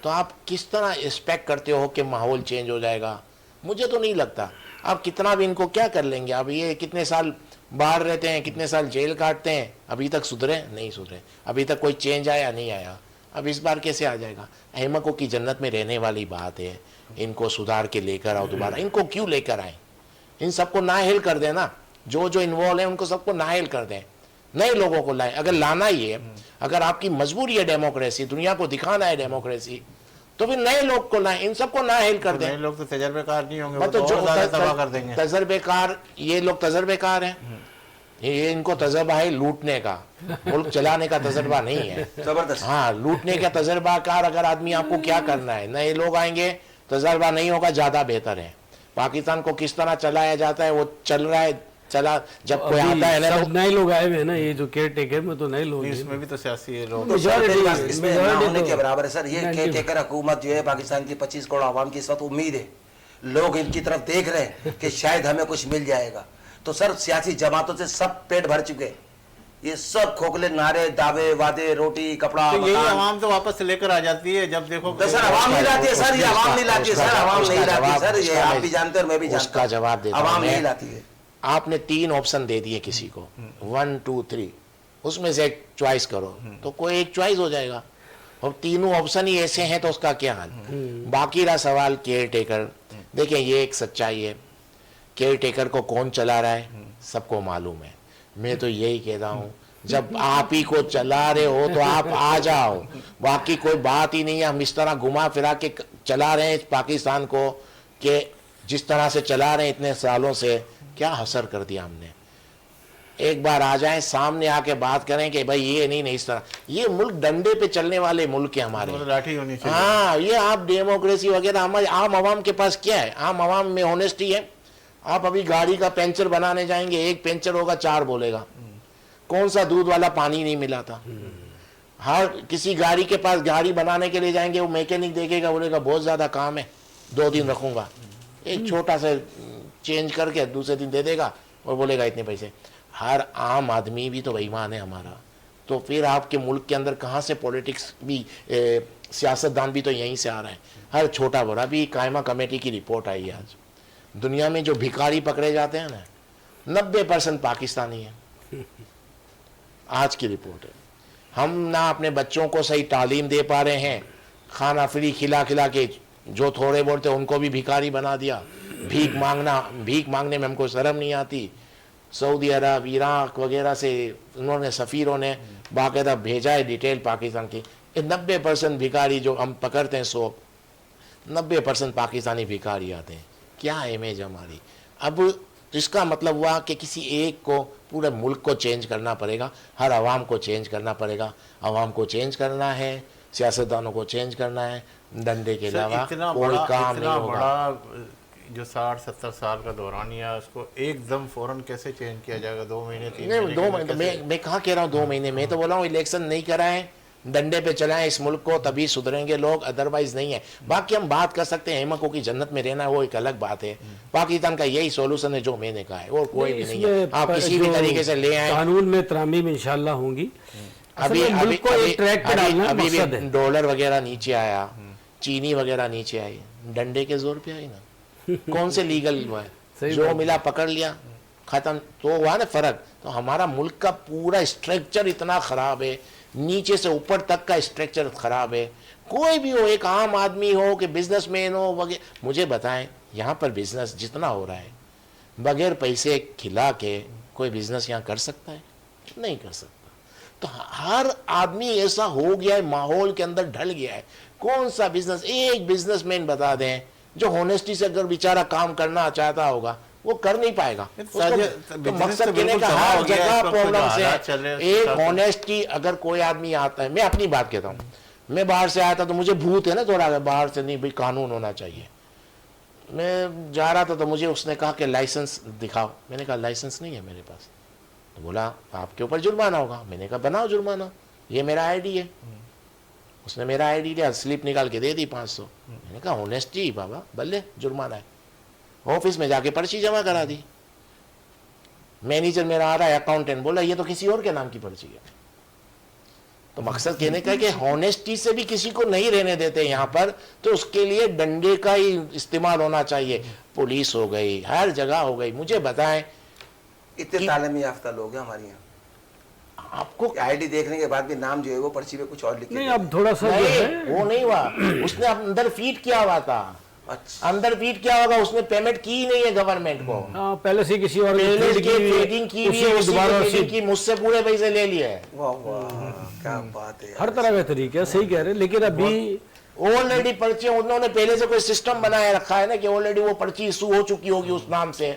तो आप किस तरह एक्सपेक्ट करते हो कि माहौल चेंज हो जाएगा? मुझे तो नहीं लगता। आप कितना भी इनको क्या कर लेंगे? अब ये कितने साल बाहर रहते हैं, कितने साल जेल काटते हैं, अभी तक सुधरे नहीं सुधरे, अभी तक कोई चेंज आया नहीं आया। अब इस बार कैसे आ जाएगा? अहमकों की जन्नत में रहने वाली बात है, इनको सुधार के लेकर आओ दोबारा। इनको क्यों लेकर आए? इन सबको नाअहल कर दें ना, जो जो इन्वॉल्व है उनको सबको नाअहल कर दें, नए लोगों को लाए। अगर लाना ही है, अगर आपकी मजबूरी है डेमोक्रेसी, दुनिया को दिखाना है डेमोक्रेसी, तो फिर नए लोग को लाएं, इन सबको नाअहल कर दें। नए लोग तो तजर्बेकार नहीं होंगे, वो मतलब तो जो और ज़्यादा तबाह कर देंगे। तजर्बेकार, ये लोग तजर्बेकार हैं, ये इनको तजर्बा है लूटने का, मुल्क चलाने का तजर्बा नहीं है। जबरदस्त। हाँ, लूटने का तजर्बाकार अगर आदमी, आपको क्या करना है? नए लोग आएंगे, तजर्बा नहीं होगा, ज़्यादा बेहतर है। पाकिस्तान को किस तरह चलाया जाता है वो चल रहा है, चला। जब कोई आता है ना, सब नए लोग आए हुए हैं ना, ये जो केयर टेकर में तो नए लोग हैं। इसमें भी तो सियासी लोग तो सर, Majority- इसमें ना majority होने तो- के बराबर है सर। ये नहीं, केयर टेकर हुकूमत जो है पाकिस्तान की 25 करोड़ आवाम की इस वक्त उम्मीद है, लोग इनकी तरफ देख रहे हैं कि शायद हमें कुछ मिल जाएगा। तो सर सियासी जमातों से सब पेट भर चुके हैं, ये सब खोखले नारे, दावे, वादे, रोटी, कपड़ा, तो यही मकान। आवाम तो वापस से लेकर आ जाती है जब देखो। तो सर आवाम नहीं लाती है सर, ये आवाम नहीं लाती है सर, आवाम नहीं लाती है सर, ये आप भी जानते हैं और मैं भी जानता उसका हूं। जवाब देता हूं आवाम मैं। नहीं लाती है। आपने 3 ऑप्शन दे दिए किसी को, 1 2 3, उसमें से एक चॉइस करो, तो कोई एक चॉइस हो जाएगा। और तीनों ऑप्शन ही ऐसे हैं तो उसका क्या हाल? बाकी रहा सवाल केयर टेकर। देखिए, ये एक सच्चाई है, केयर टेकर को कौन चला रहा है सबको मालूम है। मैं तो यही कह रहा हूँ, जब आप ही को चला रहे हो तो आप आ जाओ, बाकी कोई बात ही नहीं है। हम इस तरह घुमा फिरा के चला रहे हैं इस पाकिस्तान को कि जिस तरह से चला रहे हैं इतने सालों से, क्या हसर कर दिया हमने। एक बार आ जाएं, सामने आके बात करें कि भाई ये नहीं इस तरह। ये मुल्क डंडे पे चलने वाले मुल्क है हमारे। तो लाठी होनी चाहिए। हाँ, ये आप डेमोक्रेसी वगैरह, हमारे आम आवाम के पास क्या है? आम आवाम में ऑनेस्टी है। आप अभी गाड़ी का पंचर बनाने जाएंगे, एक पंचर होगा 4 बोलेगा। कौन सा दूध वाला पानी नहीं मिला था? हर किसी गाड़ी के पास गाड़ी बनाने के लिए जाएंगे, वो मैकेनिक देखेगा, बोलेगा बहुत ज़्यादा काम है, 2 दिन रखूंगा। एक छोटा सा चेंज करके दूसरे दिन दे देगा और बोलेगा इतने पैसे। हर आम आदमी भी तो बेईमान है हमारा। तो फिर आपके मुल्क के अंदर कहाँ से पॉलिटिक्स भी, सियासतदान भी तो यहीं से आ रहा है। हर छोटा बड़ा भी। कायमा कमेटी की रिपोर्ट आई है आज, दुनिया में जो भिखारी पकड़े जाते हैं ना, 90% पाकिस्तानी है। आज की रिपोर्ट है। हम ना अपने बच्चों को सही तालीम दे पा रहे हैं, खाना फ्री खिला खिला के जो थोड़े बहुत थे उनको भी भिखारी बना दिया। भीख मांगने में हमको शर्म नहीं आती। सऊदी अरब, इराक वगैरह से उन्होंने, सफ़ीरों ने बाकायदा भेजा है डिटेल पाकिस्तान की। 90% भिखारी जो हम पकड़ते हैं, 90% पाकिस्तानी भिखारी आते हैं। क्या इमेज हमारी? अब इसका मतलब हुआ कि किसी एक को, पूरे मुल्क को चेंज करना पड़ेगा, हर आवाम को चेंज करना पड़ेगा। आवाम को चेंज करना है, सियासतदानों को चेंज करना है, डंडे के अलावा कोई काम नहीं होगा। बड़ा जो 60-70 साल का दौरानिया है, उसको एकदम फौरन कैसे चेंज किया जाएगा? 2 महीने 3 नहीं, महीने 2 महीने मैं कहाँ कह रहा हूँ 2 महीने में, तो बोला हूँ इलेक्शन नहीं कराएं, डंडे पे चलाएं इस मुल्क को, तभी सुधरेंगे लोग, अदरवाइज नहीं है। बाकी हम बात कर सकते हैं अहमकों की जन्नत में रहना, वो एक अलग बात है। पाकिस्तान का यही सोल्यूशन है जो मैंने कहा है, और कोई भी नहीं है। आप किसी भी तरीके से ले आए। कानून में तरामीम इंशाल्लाह होंगी। अभी मुल्क को एक ट्रैक पे डालना अभी मकसद भी है। डॉलर वगैरह नीचे आया, चीनी वगैरह नीचे आई, डंडे के जोर पे आई ना। कौन से लीगल हुआ है? सही जो बात मिला पकड़ लिया, खत्म। तो हुआ ना फर्क। तो हमारा मुल्क का पूरा स्ट्रक्चर इतना खराब है, नीचे से ऊपर तक का स्ट्रक्चर खराब है। कोई भी हो, एक आम आदमी हो कि बिजनेसमैन हो वगैरह, मुझे बताएं यहाँ पर बिजनेस जितना हो रहा है, बगैर पैसे खिला के कोई बिजनेस यहाँ कर सकता है? नहीं कर सकता। तो हर आदमी ऐसा हो गया है, माहौल के अंदर ढल गया है। कौन सा बिजनेस, एक बिजनेसमैन बता दें जो होनेस्टी से अगर बेचारा काम करना चाहता होगा, वो कर नहीं पाएगा। तो मकसद कहने का हर जगह प्रॉब्लम है। एक होनेस्टी, अगर कोई आदमी आता है, मैं अपनी बात कहता हूँ, मैं बाहर से आया था तो मुझे भूत है ना थोड़ा, बाहर से नहीं भाई कानून होना चाहिए। मैं जा रहा था तो मुझे उसने कहा कि लाइसेंस दिखाओ। मैंने कहा लाइसेंस नहीं है मेरे पास। तो बोला आपके ऊपर जुर्माना होगा। मैंने कहा बनाओ जुर्माना, ये मेरा आईडी है। उसने मेरा आईडी लिया, स्लिप निकाल के दे दी 500। मैंने कहा ऑनेस्टी बाबा, भले जुर्माना है। ऑफिस में जाके पर्ची जमा करा दी। मैनेजर मेरा आ रहा है, अकाउंटेंट, बोला ये तो किसी और के नाम की पर्ची है। तो मकसद कहने का है कि हॉनेस्टी से भी किसी को नहीं रहने देते यहाँ पर, तो उसके लिए डंडे का ही इस्तेमाल होना चाहिए। पुलिस हो गई, हर जगह हो गई। मुझे बताएं इतने तालीम याफ्ता लोग हैं हमारे यहाँ, आपको आईडी देखने के बाद भी नाम जो है वो पर्ची पे कुछ और लिख के नहीं दे अब थोड़ा सा जो नहीं, है वो नहीं हुआ। उसने अंदर फीड किया हुआ था। अच्छा अंदर फीड किया होगा, उसने पेमेंट की ही नहीं है गवर्नमेंट को। हाँ, पहले से किसी और की पहले trade की की हुई है, ट्रेडिंग की उसी हुई है, को उसी की दोबारा ट्रेडिंग उसी की, मुझसे पूरे पैसे ले लिए हैं। वाह वाह क्या बात है यार। हर तरह का तरीका है, सही कह रहे हैं। लेकिन अभी ऑलरेडी पर्ची उन्होंने पहले से कोई सिस्टम बनाए रखा है ना कि ऑलरेडी वो पर्ची इशू हो चुकी होगी उस नाम से,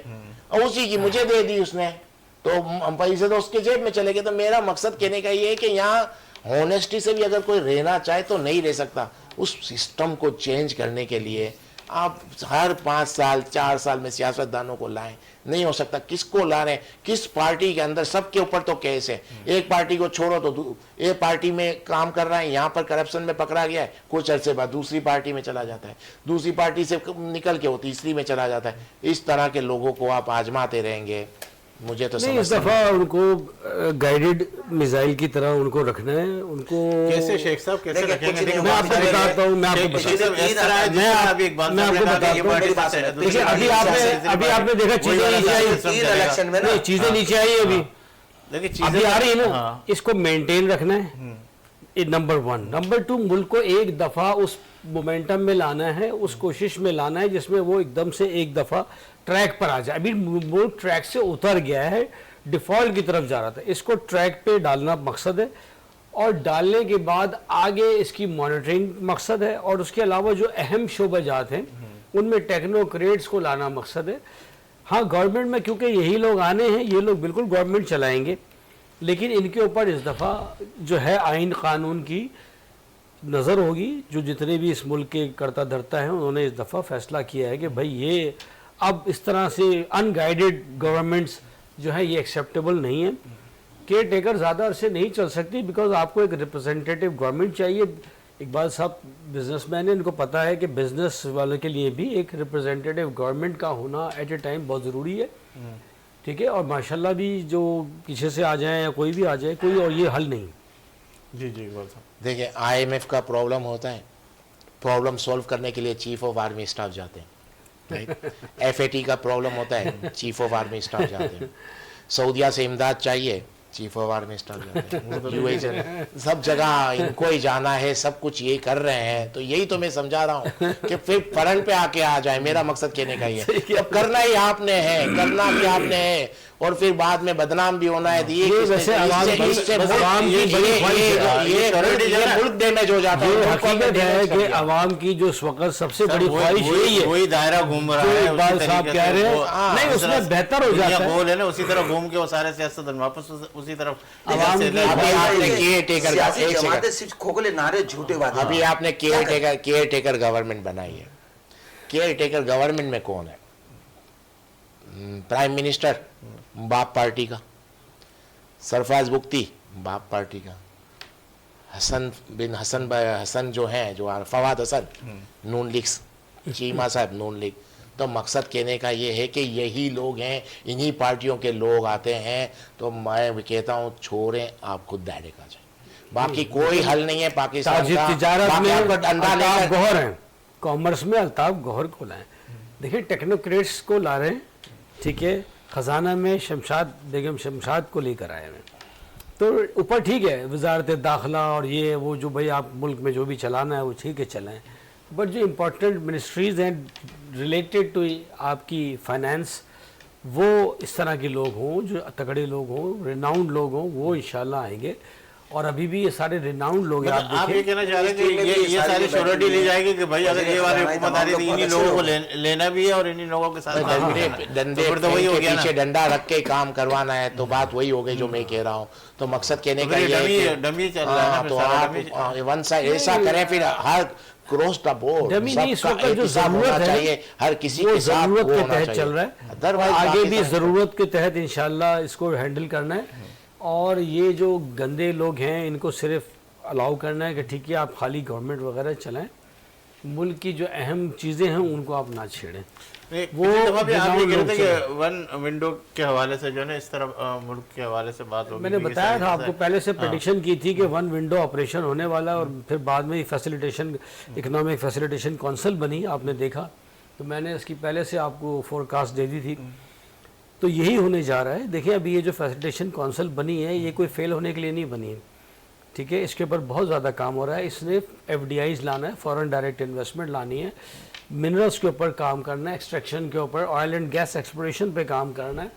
और उसी की मुझे दे दी उसने, तो हम पैसे तो उसके जेब में चले गए। तो मेरा मकसद कहने का ये है कि यहाँ हॉनेस्टी से भी अगर कोई रहना चाहे तो नहीं रह सकता। उस सिस्टम को चेंज करने के लिए आप हर 5 साल 4 साल में सियासतदानों को लाएं, नहीं हो सकता। किसको ला रहे हैं, किस पार्टी के अंदर, सबके ऊपर तो केस है। एक पार्टी को छोड़ो तो एक पार्टी में काम कर रहा है, यहाँ पर करप्शन में पकड़ा गया है, कुछ अरसे बाद दूसरी पार्टी में चला जाता है, दूसरी पार्टी से निकल के वो तीसरी में चला जाता है। इस तरह के लोगों को आप आजमाते रहेंगे, मुझे तो नहीं, इस समझ दफा उनको गाइडेड मिसाइल की तरह उनको रखना है। उनको कैसे शेख साहब कैसे देखिए, रखेंगे? कुछ देखिए, नहीं, मैं आपको बताता हूँ, मैं आपको शेख बताता साहब, इस तरह है, मैं आप- अभी इकबाल मैं साहब ने आपको कहा कि ये बताता हूँ। बड़ी बात बात है। है। देखिए अभी आपने देखा चीजें नीचे आई, इलेक्शन में ना नहीं चीजें नीचे आई अभी देखिए अभी चीजें आ रही है ना, हाँ। इसको मेंटेन रखना है। ये नंबर 1। नंबर 2, मुल्क को एक दफा उस मोमेंटम में लाना है, उस कोशिश में लाना है जिसमें वो एकदम से एक दफा ट्रैक पर आ जाए। अभी मुल्क ट्रैक से उतर गया है, डिफॉल्ट की तरफ जा रहा था। इसको ट्रैक पे डालना मकसद है, और डालने के बाद आगे इसकी मॉनिटरिंग मकसद है, और उसके अलावा जो अहम शोबाजात हैं उनमें टेक्नोक्रेट्स को लाना मकसद है। हाँ, गवर्नमेंट में क्योंकि यही लोग आने हैं, ये लोग बिल्कुल गवर्नमेंट चलाएंगे, लेकिन इनके ऊपर इस दफ़ा जो है आइन कानून की नज़र होगी। जो जितने भी इस मुल्क के करता धरता हैं उन्होंने इस दफ़ा फैसला किया है कि भाई ये अब इस तरह से अनगाइडेड गवर्नमेंट्स जो है ये एक्सेप्टेबल नहीं है। केयर टेकर ज़्यादा अरसे नहीं चल सकती, बिकॉज आपको एक रिप्रेजेंटेटिव गवर्नमेंट चाहिए। इकबाल साहब बिजनेसमैन है, इनको पता है कि बिजनेस वालों के लिए भी एक रिप्रेजेंटेटिव गवर्नमेंट का होना एट ए टाइम बहुत ज़रूरी है। ठीक है, और माशाल्लाह भी जो पीछे से आ जाए या कोई भी आ जाए, कोई और ये हल नहीं। जी जी इकबाल साहब। देखिए IMF का प्रॉब्लम होता है, प्रॉब्लम सॉल्व करने के लिए चीफ ऑफ आर्मी स्टाफ जाते हैं, राइट। FAT का प्रॉब्लम होता है, चीफ ऑफ आर्मी स्टाफ जाते हैं। सऊदिया से इमदाद चाहिए, चीफ ऑफ आर्मी स्टाफ जाते हैं। UAE से, सब जगह इनको ही जाना है, सब कुछ ये कर रहे हैं। तो यही तो मैं समझा रहा हूँ कि फिर फ्रंट पे आके आ जाए। मेरा मकसद कहने का ये है, अब करना ही आपने है, करना भी आपने है, और फिर बाद में बदनाम भी होना है। तो ये वैसे आवाम की मुल्क डैमेज हो जाता ये है। हकीकत है कि आवाम की जो इस वक्त सबसे बड़ी ख्वाहिश यही है। वही दायरा घूम रहा जो है। इकबाल उसी साहब तरीके कह से रहे हैं, वो- नहीं, जिस उसमें तरह बेहतर हो दुनिया जाता है। गोल है ना, उसी तरह घूम के वो सारे सियासतदान वापस उसी तरफ आवाम की- अभी आपने केयर टेकर सियासी एक जमातें सेकंड, सिर्फ खोखले नारे झूठे वादे। अभी आपने केयर टेकर गवर्नमेंट बनाई है। केयर टेकर गवर्नमेंट में कौन है? प्राइम मिनिस्टर बाप पार्टी का, सरफराज बुख्ती बाप पार्टी का, हसन जो हैं, जो फवाद हसन नून लीग, चीमा साहब नून लीग। तो मकसद कहने का ये है कि यही लोग हैं, इन्हीं पार्टियों के लोग आते हैं। तो मैं कहता हूँ छोड़ें, आप खुद डायरेक्ट आ जाए, बाकी कोई हल नहीं है पाकिस्तान का। तिजारत बाकी में आपको डंडा अल्ताफ लेकर गौहर हैं, कॉमर्स में अल्ताफ गौहर को लाएं। देखिए टेक्नोक्रेट्स को ला रहे हैं, ठीक है। खजाना में बेगम शमशाद को लेकर आए हैं, तो ऊपर ठीक है, वजारत दाखिला और ये वो जो भाई आप मुल्क में जो भी चलाना है वो ठीक है चलाएं, बट जो इम्पोर्टेंट मिनिस्ट्रीज़ हैं रिलेटेड टू आपकी फाइनेंस, वो इस तरह के लोग हों, जो तगड़े लोग हों, रिनाउंड लोग हों, वो इंशाल्लाह आएंगे। और अभी भी ये सारे रिनाउंड लोग हैं। मतलब आप ये देखें, कहना चाह रहे हैं स्टेट में कि भी ये सारी सारी जो श्योरिटी बैठकी ली हुई जाएगी कि भाई अगर ये वाली मुझे हुकूमत आ रही तो तमाम इन्हीं लोग लोगों को बहुत लेना भी है और इन्हीं लोगों के साथ काम डंडे करना है। डंडे तो फिर तो वही फेंक हो के गया ना। पीछे डंडा रख के काम करवाना है, तो बात वही हो गई जो मैं कह रहा हूँ। तो मकसद कहने तो का फिर ये डमी है डमी कि चल रहा है ना, हाँ, फिर तो सारा आप डमी वन साइड ऐसा करें फिर हर क्रॉस द बोर्ड डमी नहीं, इस वक्त जो एहतिसाब होना जरूरत है चाहिए, हर किसी वो के साथ जरूरत वो के होना तहत चाहिए। चल रहा है। Otherwise आगे भी पाकिस्तान- ज़रूरत के तहत इंशाल्लाह इसको हैंडल करना है। और ये जो गंदे लोग हैं इनको सिर्फ अलाउ करना है कि ठीक है आप खाली गवर्नमेंट वगैरह चलाएं, मुल्क की जो अहम चीज़ें हैं उनको आप ना छेड़ें। वो दफा भी आप ये बिना कह रहे लोग थे कि वन विंडो के हवाले से जो है ना इस तरफ मुल्क के हवाले से बात होगी। मैंने क्योंकि बताया सारी था आपको चीज़ें- पहले से प्रेडिक्शन की थी कि वन विंडो ऑपरेशन होने वाला है, और फिर बाद में फैसिलिटेशन इकोनॉमिक फैसिलिटेशन काउंसिल बनी, आपने देखा। तो मैंने इसकी पहले से आपको फोरकास्ट दे दी थी। तो यही होने जा रहा है। देखिए अभी ये जो फैसिलिटेशन काउंसिल बनी है ये कोई फेल होने के लिए नहीं बनी है, ठीक है। इसके ऊपर बहुत ज़्यादा काम हो रहा है। इसने FDIs लाना है, फॉरेन डायरेक्ट इन्वेस्टमेंट लानी है, मिनरल्स के ऊपर काम करना है, एक्सट्रैक्शन के ऊपर, ऑयल एंड गैस एक्सप्लोरेशन पे काम करना है,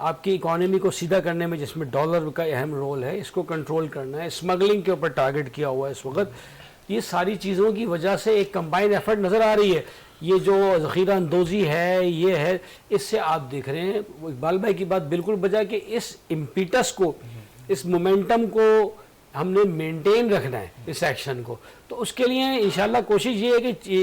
आपकी इकोनॉमी को सीधा करने में जिसमें डॉलर का अहम रोल है इसको कंट्रोल करना है, स्मगलिंग के ऊपर टारगेट किया हुआ है इस वक्त। ये सारी चीज़ों की वजह से एक कंबाइंड एफर्ट नज़र आ रही है। ये जो ज़ख़ीरा अंदोज़ी है ये है, इससे आप देख रहे हैं वो इकबाल भाई की बात बिल्कुल बजा कि इस इम्पीटस को, इस मोमेंटम को हमने मेंटेन रखना है इस एक्शन को। तो उसके लिए इंशाल्लाह कोशिश ये है कि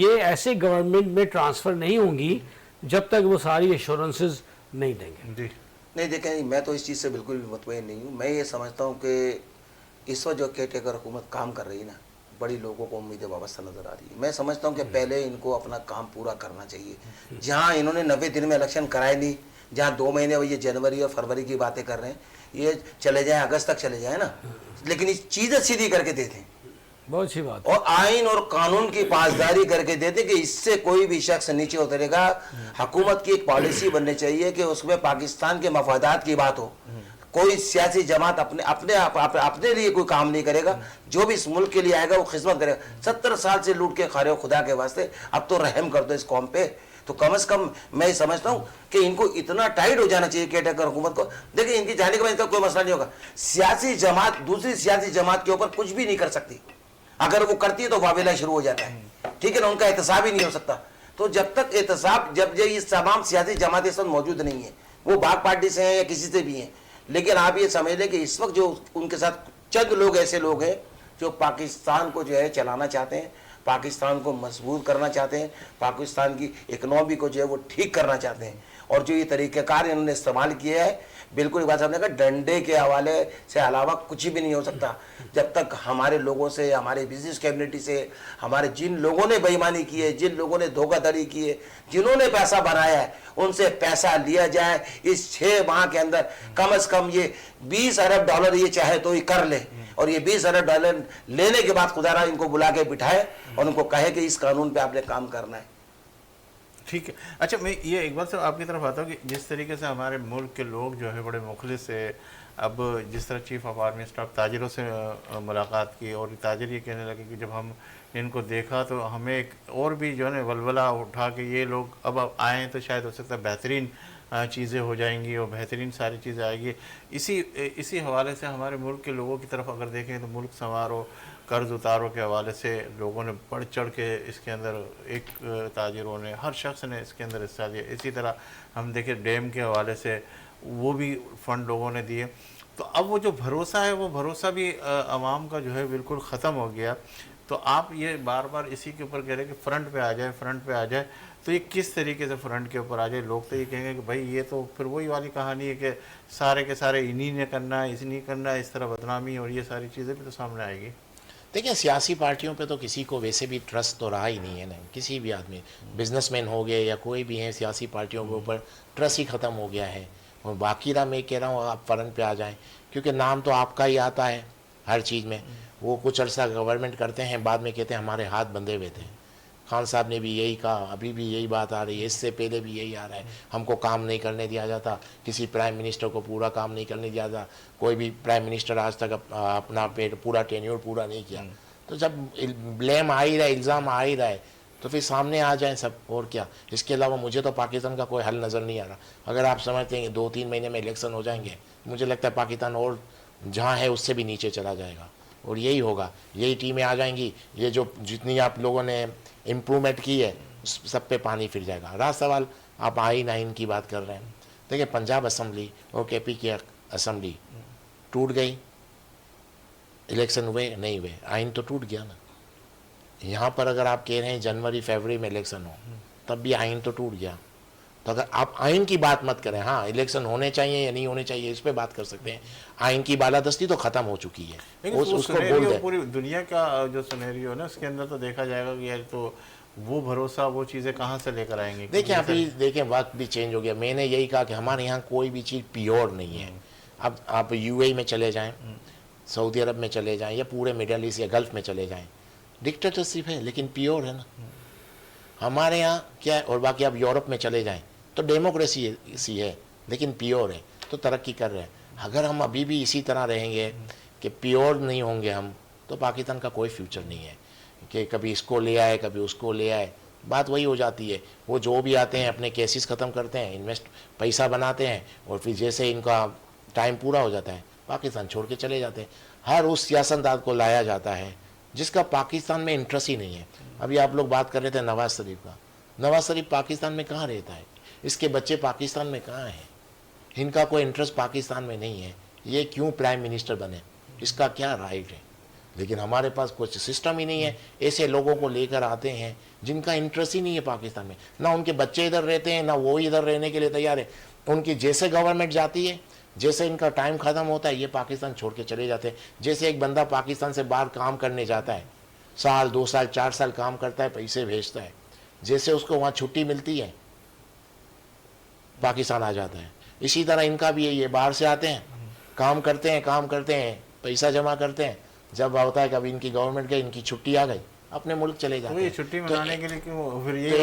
ये ऐसे गवर्नमेंट में ट्रांसफ़र नहीं होंगी जब तक वो सारी एश्योरेंसेस नहीं देंगे। जी नहीं देखें, मैं तो इस चीज़ से बिल्कुल भी मुतमईन नहीं हूँ। मैं ये समझता हूँ कि इस वक्त जो केयरटेकर हुकूमत काम कर रही है ना, बड़ी लोगों को उम्मीदें वाबस्ता नज़र आ रही है। मैं समझता हूँ कि पहले इनको अपना काम पूरा करना चाहिए। जहाँ इन्होंने 90 दिन में इलेक्शन कराए नहीं, जहाँ 2 महीने ये जनवरी और फरवरी की बातें कर रहे हैं, ये चले जाएँ अगस्त तक चले जाए ना, लेकिन ये चीज़ें सीधी करके देते हैं बहुत अच्छी बात। और आइन और कानून की पासदारी करके देते कि इससे कोई भी शख्स नीचे उतरेगा। हुकूमत की एक पॉलिसी बननी चाहिए कि उसमें पाकिस्तान के मफादात की बात हो। कोई सियासी जमात अपने लिए कोई काम नहीं करेगा। जो भी इस मुल्क के लिए आएगा वो खिदमत करेगा। 70 साल से लूट के खा रहे हो, खुदा के वास्ते अब तो रहम कर दो इस कौम पे। तो कम से कम मैं समझता हूँ कि इनको इतना टाइट हो जाना चाहिए केयरटेकर हुकूमत को। देखिए इनकी जाने के बाद इसका कोई मसला नहीं होगा। सियासी जमात दूसरी सियासी जमात के ऊपर कुछ भी नहीं कर सकती। अगर वो करती है तो वावेला शुरू हो जाता है, ठीक है ना, उनका एहतसाब ही नहीं हो सकता। तो जब तक एहतसाब, जब ये तमाम सियासी जमातें इस वक्त मौजूद नहीं है, वो बाग पार्टी से हैं या किसी से भी हैं, लेकिन आप ये समझ लें कि इस वक्त जो उनके साथ चंद लोग ऐसे लोग हैं जो पाकिस्तान को जो है चलाना चाहते हैं, पाकिस्तान को मजबूत करना चाहते हैं, पाकिस्तान की इकनॉमी को जो है वो ठीक करना चाहते हैं। और जो ये तरीक़ेकार इन्होंने इस्तेमाल किया है, बिल्कुल बात साहब ने कहा, डंडे के हवाले से अलावा कुछ भी नहीं हो सकता। जब तक हमारे लोगों से, हमारे बिजनेस कम्युनिटी से, हमारे जिन लोगों ने बेईमानी की है, जिन लोगों ने धोखाधड़ी की है, जिन्होंने पैसा बनाया है, उनसे पैसा लिया जाए। इस 6 माह के अंदर कम से कम ये 20 अरब डॉलर ये चाहे तो ये कर ले, और ये 20 अरब डॉलर लेने के बाद खुदारा इनको बुला के बिठाए और उनको कहे कि इस कानून पे आपने काम करना है। ठीक है। अच्छा मैं ये एक बार से आपकी तरफ आता हूँ कि जिस तरीके से हमारे मुल्क के लोग जो है बड़े मुखलिस है, अब जिस तरह चीफ ऑफ आर्मी स्टाफ ताजिरों से मुलाकात की और ताजिर ये कहने लगे कि जब हम इनको देखा तो हमें एक और भी जो है ना वलवला उठा कि ये लोग अब आएँ तो शायद हो सकता है बेहतरीन चीज़ें हो जाएंगी और बेहतरीन सारी चीज़ें आएगी। इसी हवाले से हमारे मुल्क के लोगों की तरफ अगर देखें तो मुल्क संवारो, कर्ज उतारों के हवाले से लोगों ने बढ़ चढ़ के इसके अंदर, एक ताजिरों ने, हर शख्स ने इसके अंदर हिस्सा लिया। इसी तरह हम देखें डैम के हवाले से वो भी फ़ंड लोगों ने दिए। तो अब वो जो भरोसा है वो भरोसा भी आवाम का जो है बिल्कुल ख़त्म हो गया। तो आप ये बार बार इसी के ऊपर कह रहे हैं कि फ्रंट पे आ जाए, फ्रंट पे आ जाए। तो ये किस तरीके से फ्रंट के ऊपर आ जाए? लोग तो ये कहेंगे कि भाई ये तो फिर वही वाली कहानी है कि सारे के सारे इन्हीं ने करना है, इन्हीं करना है, इस तरह बदनामी और ये सारी चीज़ें भी तो सामने आएगी। देखिए सियासी पार्टियों पे तो किसी को वैसे भी ट्रस्ट तो रहा ही नहीं है ना। किसी भी आदमी, बिजनेसमैन हो गए या कोई भी है, सियासी पार्टियों के ऊपर ट्रस्ट ही ख़त्म हो गया है। और बाकी रहा, मैं कह रहा हूँ आप फ्रंट पे आ जाएं, क्योंकि नाम तो आपका ही आता है हर चीज़ में। वो कुछ अर्सा गवर्नमेंट करते हैं, बाद में कहते हैं हमारे हाथ बंधे हुए थे। खान साहब ने भी यही कहा, अभी भी यही बात आ रही है, इससे पहले भी यही आ रहा है। हमको काम नहीं करने दिया जाता, किसी प्राइम मिनिस्टर को पूरा काम नहीं करने दिया जाता। कोई भी प्राइम मिनिस्टर आज तक अपना पूरा टेन्योर पूरा नहीं किया। तो जब ब्लेम आ ही रहा है, इल्ज़ाम आ ही रहा है, तो फिर सामने आ जाएं सब, और क्या। इसके अलावा मुझे तो पाकिस्तान का कोई हल नज़र नहीं आ रहा। अगर आप समझते हैं कि 2-3 महीने में इलेक्शन हो जाएंगे, मुझे लगता है पाकिस्तान और जहाँ है उससे भी नीचे चला जाएगा। और यही होगा, यही टीमें आ जाएंगी, ये जो जितनी आप लोगों ने इम्प्रूवमेंट की है उस सब पे पानी फिर जाएगा। रहा सवाल आप आइन की बात कर रहे हैं, देखिए पंजाब असम्बली और केपी की असम्बली टूट गई, इलेक्शन हुए नहीं हुए, आइन तो टूट गया ना। यहाँ पर अगर आप कह रहे हैं जनवरी फरवरी में इलेक्शन हो, तब भी आइन तो टूट गया। तो अगर आप आइन की बात मत करें, हाँ इलेक्शन होने चाहिए या नहीं होने चाहिए इस पे बात कर सकते हैं, आइन की बालादस्ती तो खत्म हो चुकी है। लेकिन उसको बोल दे। पूरी दुनिया का जो सिनेरियो है ना, उसके अंदर तो देखा जाएगा कि यार तो वो भरोसा वो चीज़ें कहाँ से लेकर आएंगे। देखिए अभी देखें वक्त भी चेंज हो गया। मैंने यही कहा कि हमारे यहाँ कोई भी चीज़ प्योर नहीं है। अब आप यूएई में चले जाएं, सऊदी अरब में चले जाएं या पूरे मिडल ईस्ट या गल्फ में चले जाएं, डिक्टेटरशिप है लेकिन प्योर है ना। हमारे यहाँ क्या है, और बाकी आप यूरोप में चले जाएं तो डेमोक्रेसी सी है लेकिन प्योर है, तो तरक्की कर रहे हैं। अगर हम अभी भी इसी तरह रहेंगे कि प्योर नहीं होंगे हम, तो पाकिस्तान का कोई फ्यूचर नहीं है कि कभी इसको ले आए कभी उसको ले आए। बात वही हो जाती है, वो जो भी आते हैं अपने केसेस ख़त्म करते हैं, इन्वेस्ट पैसा बनाते हैं और फिर जैसे इनका टाइम पूरा हो जाता है पाकिस्तान छोड़ के चले जाते हैं। हर उस सियासतदान को लाया जाता है जिसका पाकिस्तान में इंटरेस्ट ही नहीं है। अभी आप लोग बात कर रहे थे नवाज़ शरीफ का, नवाज़ शरीफ पाकिस्तान में कहाँ रहता है, इसके बच्चे पाकिस्तान में कहाँ हैं, इनका कोई इंटरेस्ट पाकिस्तान में नहीं है, ये क्यों प्राइम मिनिस्टर बने, इसका क्या राइट है। लेकिन हमारे पास कुछ सिस्टम ही नहीं है, ऐसे लोगों को लेकर आते हैं जिनका इंटरेस्ट ही नहीं है पाकिस्तान में, ना उनके बच्चे इधर रहते हैं ना वो इधर रहने के लिए तैयार है। उनकी जैसे गवर्नमेंट जाती है, जैसे इनका टाइम ख़त्म होता है, ये पाकिस्तान छोड़ के चले जाते हैं। जैसे एक बंदा पाकिस्तान से बाहर काम करने जाता है, साल 2 साल 4 साल काम करता है, पैसे भेजता है, जैसे उसको वहाँ छुट्टी मिलती है पाकिस्तान आ जाता है। इसी तरह इनका भी ये बाहर से आते हैं, काम करते हैं, पैसा जमा करते हैं, जब होता है कि अभी इनकी गवर्नमेंट गई, इनकी छुट्टी आ गई, अपने मुल्क चले जाते हैं। छुट्टी मनाने के लिए क्यों फिर तो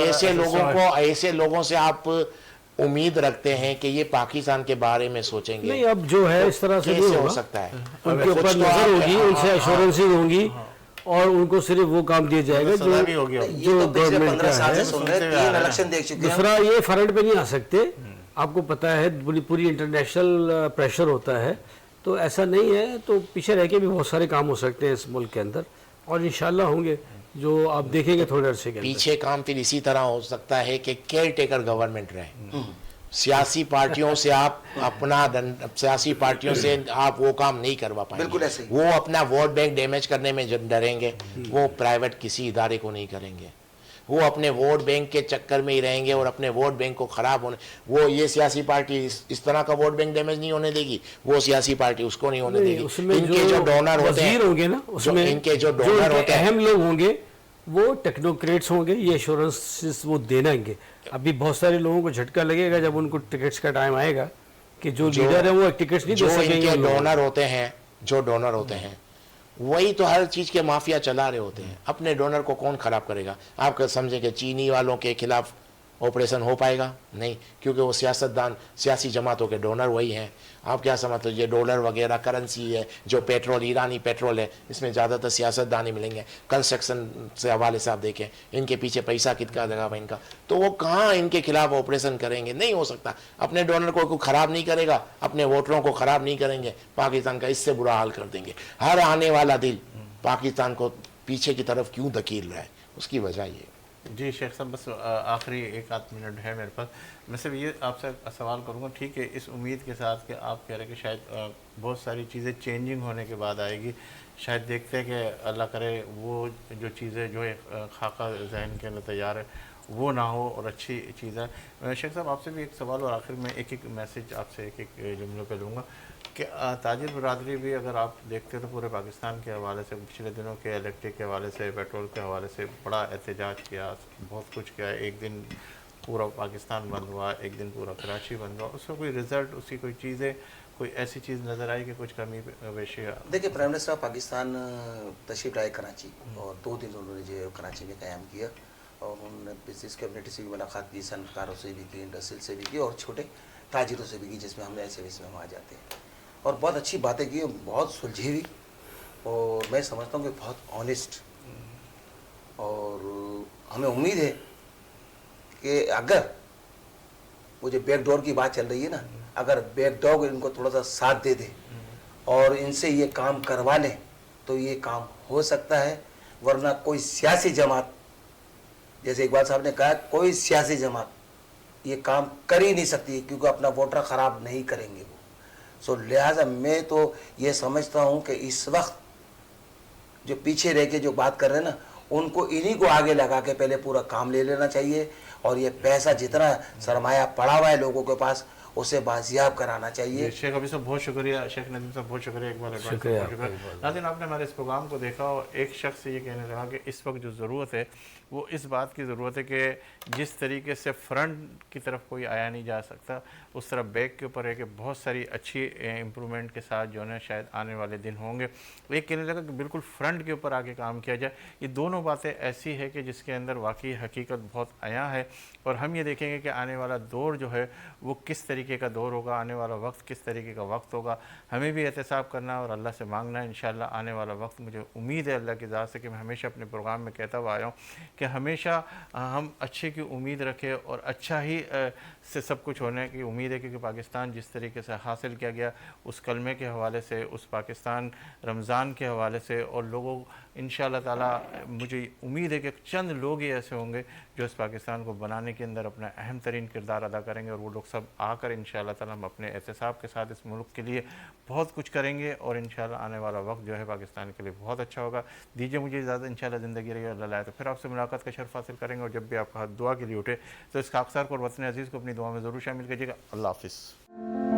ऐसे लोगों से आप उम्मीद रखते हैं कि ये पाकिस्तान के बारे में सोचेंगे? नहीं, अब जो है इस तरह से नहीं हो होगा। सकता है। उनके ऊपर नजर होगी, उनसे एश्योरेंसेज होंगी और उनको सिर्फ वो काम दिया जाएगा जो गवर्नमेंट का है। दूसरा, ये फ्रंट पे नहीं आ सकते, आपको पता है पूरी इंटरनेशनल प्रेशर होता है, तो ऐसा नहीं है। तो पीछे रह के भी बहुत सारे काम हो सकते हैं इस मुल्क के अंदर, और इंशाल्लाह होंगे जो आप देखेंगे थोड़े अरसे के अंदर। पीछे काम फिर इसी तरह हो सकता है कि केयर टेकर गवर्नमेंट रहे, सियासी पार्टियों से आप वो काम नहीं करवा पाएंगे। बिल्कुल ऐसे ही। वो अपना वोट बैंक डैमेज करने में डरेंगे, वो प्राइवेट किसी इदारे को नहीं करेंगे, वो अपने वोट बैंक के चक्कर में ही रहेंगे और अपने वोट बैंक को खराब होने, वो ये सियासी पार्टी इस तरह का वोट बैंक डैमेज नहीं होने देगी, वो सियासी पार्टी उसको नहीं होने देगी। इनके जो डोनर होते हैं होंगे ना, उसमें इनके जो डोनर होते हैं, अहम लोग होंगे, वो टेक्नोक्रेट्स होंगे, ये एश्योरेंस वो देंगे। अभी बहुत सारे लोगों को झटका लगेगा जब उनको टिकट्स का टाइम आएगा कि जो लीडर है वो टिकट्स नहीं दे सकेंगे। इनके डोनर होते हैं वही तो हर चीज़ के माफिया चला रहे होते हैं। अपने डोनर को कौन खराब करेगा? आप समझें कि चीनी वालों के खिलाफ ऑपरेशन हो पाएगा? नहीं, क्योंकि वो सियासी जमातों के डोनर वही हैं। आप क्या समझते हो, ये डॉलर वगैरह करेंसी है, जो पेट्रोल ईरानी पेट्रोल है, इसमें ज़्यादातर सियासतदान ही मिलेंगे। कंस्ट्रक्शन से हवाले से आप देखें, इनके पीछे पैसा कितना लगा हुआ इनका, तो वो कहाँ इनके खिलाफ ऑपरेशन करेंगे? नहीं हो सकता। अपने डोनर को ख़राब नहीं करेगा, अपने वोटरों को ख़राब नहीं करेंगे, पाकिस्तान का इससे बुरा हाल कर देंगे। हर आने वाला दिल पाकिस्तान को पीछे की तरफ क्यों धकेल रहा है, उसकी वजह ये। जी शेख साहब, बस आखिरी 1 आध मिनट है मेरे पास। मैं सिर्फ ये आपसे सवाल करूँगा, ठीक है, इस उम्मीद के साथ कि आप कह रहे हैं कि शायद बहुत सारी चीज़ें चेंजिंग होने के बाद आएगी, शायद देखते हैं कि अल्लाह करे वो जो चीज़ें जो एक खाका जहन के अंदर तैयार है वो ना हो और अच्छी चीज़ है। शेख साहब, आपसे भी एक सवाल और आखिर में एक मैसेज आपसे एक जुमलों पे लूँगा कि ताजिर बरादरी भी अगर आप देखते हैं तो पूरे पाकिस्तान के हवाले से पिछले दिनों के इलेक्ट्रिक के हवाले से, पेट्रोल के हवाले से बड़ा एहतजाज किया, बहुत कुछ किया। एक दिन पूरा पाकिस्तान बंद हुआ, एक दिन पूरा कराची बंद हुआ, उसका कोई रिज़ल्ट, उसकी कोई चीज़ें, कोई ऐसी चीज़ नज़र आई कि कुछ कमी बेशी? देखिए, प्राइम मिनिस्टर ऑफ पाकिस्तान तशरीफ लाए कराची और 2 दिन उन्होंने जो कराची में क़याम किया और उन्होंने बिजनेस कम्युनिटी से भी मुलाकात की, सनकारों से भी की, इंडस्ट्रियल से भी की और छोटे ताजिरों से भी की, जिसमें हम ऐसे वैसे में हम आ जाते हैं, और बहुत अच्छी बातें की, बहुत सुलझी हुई, और मैं समझता हूँ कि बहुत ऑनेस्ट। और हमें उम्मीद है कि अगर वो जो बैकडोर की बात चल रही है ना, अगर बैकडोर इनको थोड़ा सा साथ दे दे और इनसे ये काम करवा लें तो ये काम हो सकता है, वरना कोई सियासी जमात, जैसे इकबाल साहब ने कहा, कोई सियासी जमात ये काम कर ही नहीं सकती, क्योंकि अपना वोटर ख़राब नहीं करेंगे वो। सो लिहाजा मैं तो ये समझता हूँ कि इस वक्त जो पीछे रह के जो बात कर रहे हैं ना, उनको इन्हीं को आगे लगा के पहले पूरा काम ले लेना चाहिए, और ये पैसा जितना सरमाया पड़ा हुआ है लोगों के पास उसे बाजियाब कराना चाहिए। शेख अभी साहब बहुत शुक्रिया, शेख नदीम साहब बहुत शुक्रिया, एक बार एडवांस में शुक्रिया बहुत शुक्रिया। नाज़रीन, आपने हमारे इस प्रोग्राम को देखा और एक शख्स ये कहने लगा कि इस वक्त जो ज़रूरत है वो इस बात की ज़रूरत है कि जिस तरीके से फ्रंट की तरफ कोई आया नहीं जा सकता, उस तरफ बैक के ऊपर है कि बहुत सारी अच्छी इम्प्रूवमेंट के साथ जो है शायद आने वाले दिन होंगे। एक कहने लगा कि बिल्कुल फ्रंट के ऊपर आके काम किया जाए। ये दोनों बातें ऐसी है कि जिसके अंदर वाकई हकीकत बहुत आया है, और हम ये देखेंगे कि आने वाला दौर जो है वो किस तरीके का दौर होगा, आने वाला वक्त किस तरीके का वक्त होगा। हमें भी एहतसाब करना है और अल्लाह से मांगना है इंशाअल्लाह आने वाला वक्त। मुझे उम्मीद है अल्लाह की ज़ात से कि मैं हमेशा अपने प्रोग्राम में कहता हुआ आया हूँ कि हमेशा हम अच्छे की उम्मीद रखें और अच्छा ही से सब कुछ होने की उम्मीद है, क्योंकि पाकिस्तान जिस तरीके से हासिल किया गया उस कलमे के हवाले से, उस पाकिस्तान रमज़ान के हवाले से, और लोगों इंशाअल्लाह ताला मुझे उम्मीद है कि चंद लोग ही ऐसे होंगे जो इस पाकिस्तान को बनाने के अंदर अपना अहम तरीन किरदार अदा करेंगे, और वो लोग सब आकर इंशाअल्लाह ताला हम अपने एहतसाब के साथ इस मुल्क के लिए बहुत कुछ करेंगे, और इंशाअल्लाह आने वाला वक्त जो है पाकिस्तान के लिए बहुत अच्छा होगा। दीजिए मुझे इजाज़त, इंशाअल्लाह ज़िंदगी रही अल्लाह लाए तो फिर आपसे मुलाकात का शर्फ हासिल करेंगे, और जब भी आपका हाथ दुआ के लिए उठे तो इस खाकसार को और वतन अज़ीज़ को अपनी दुआ में ज़रूर शामिल कीजिएगा। अल्लाह हाफ़िज़।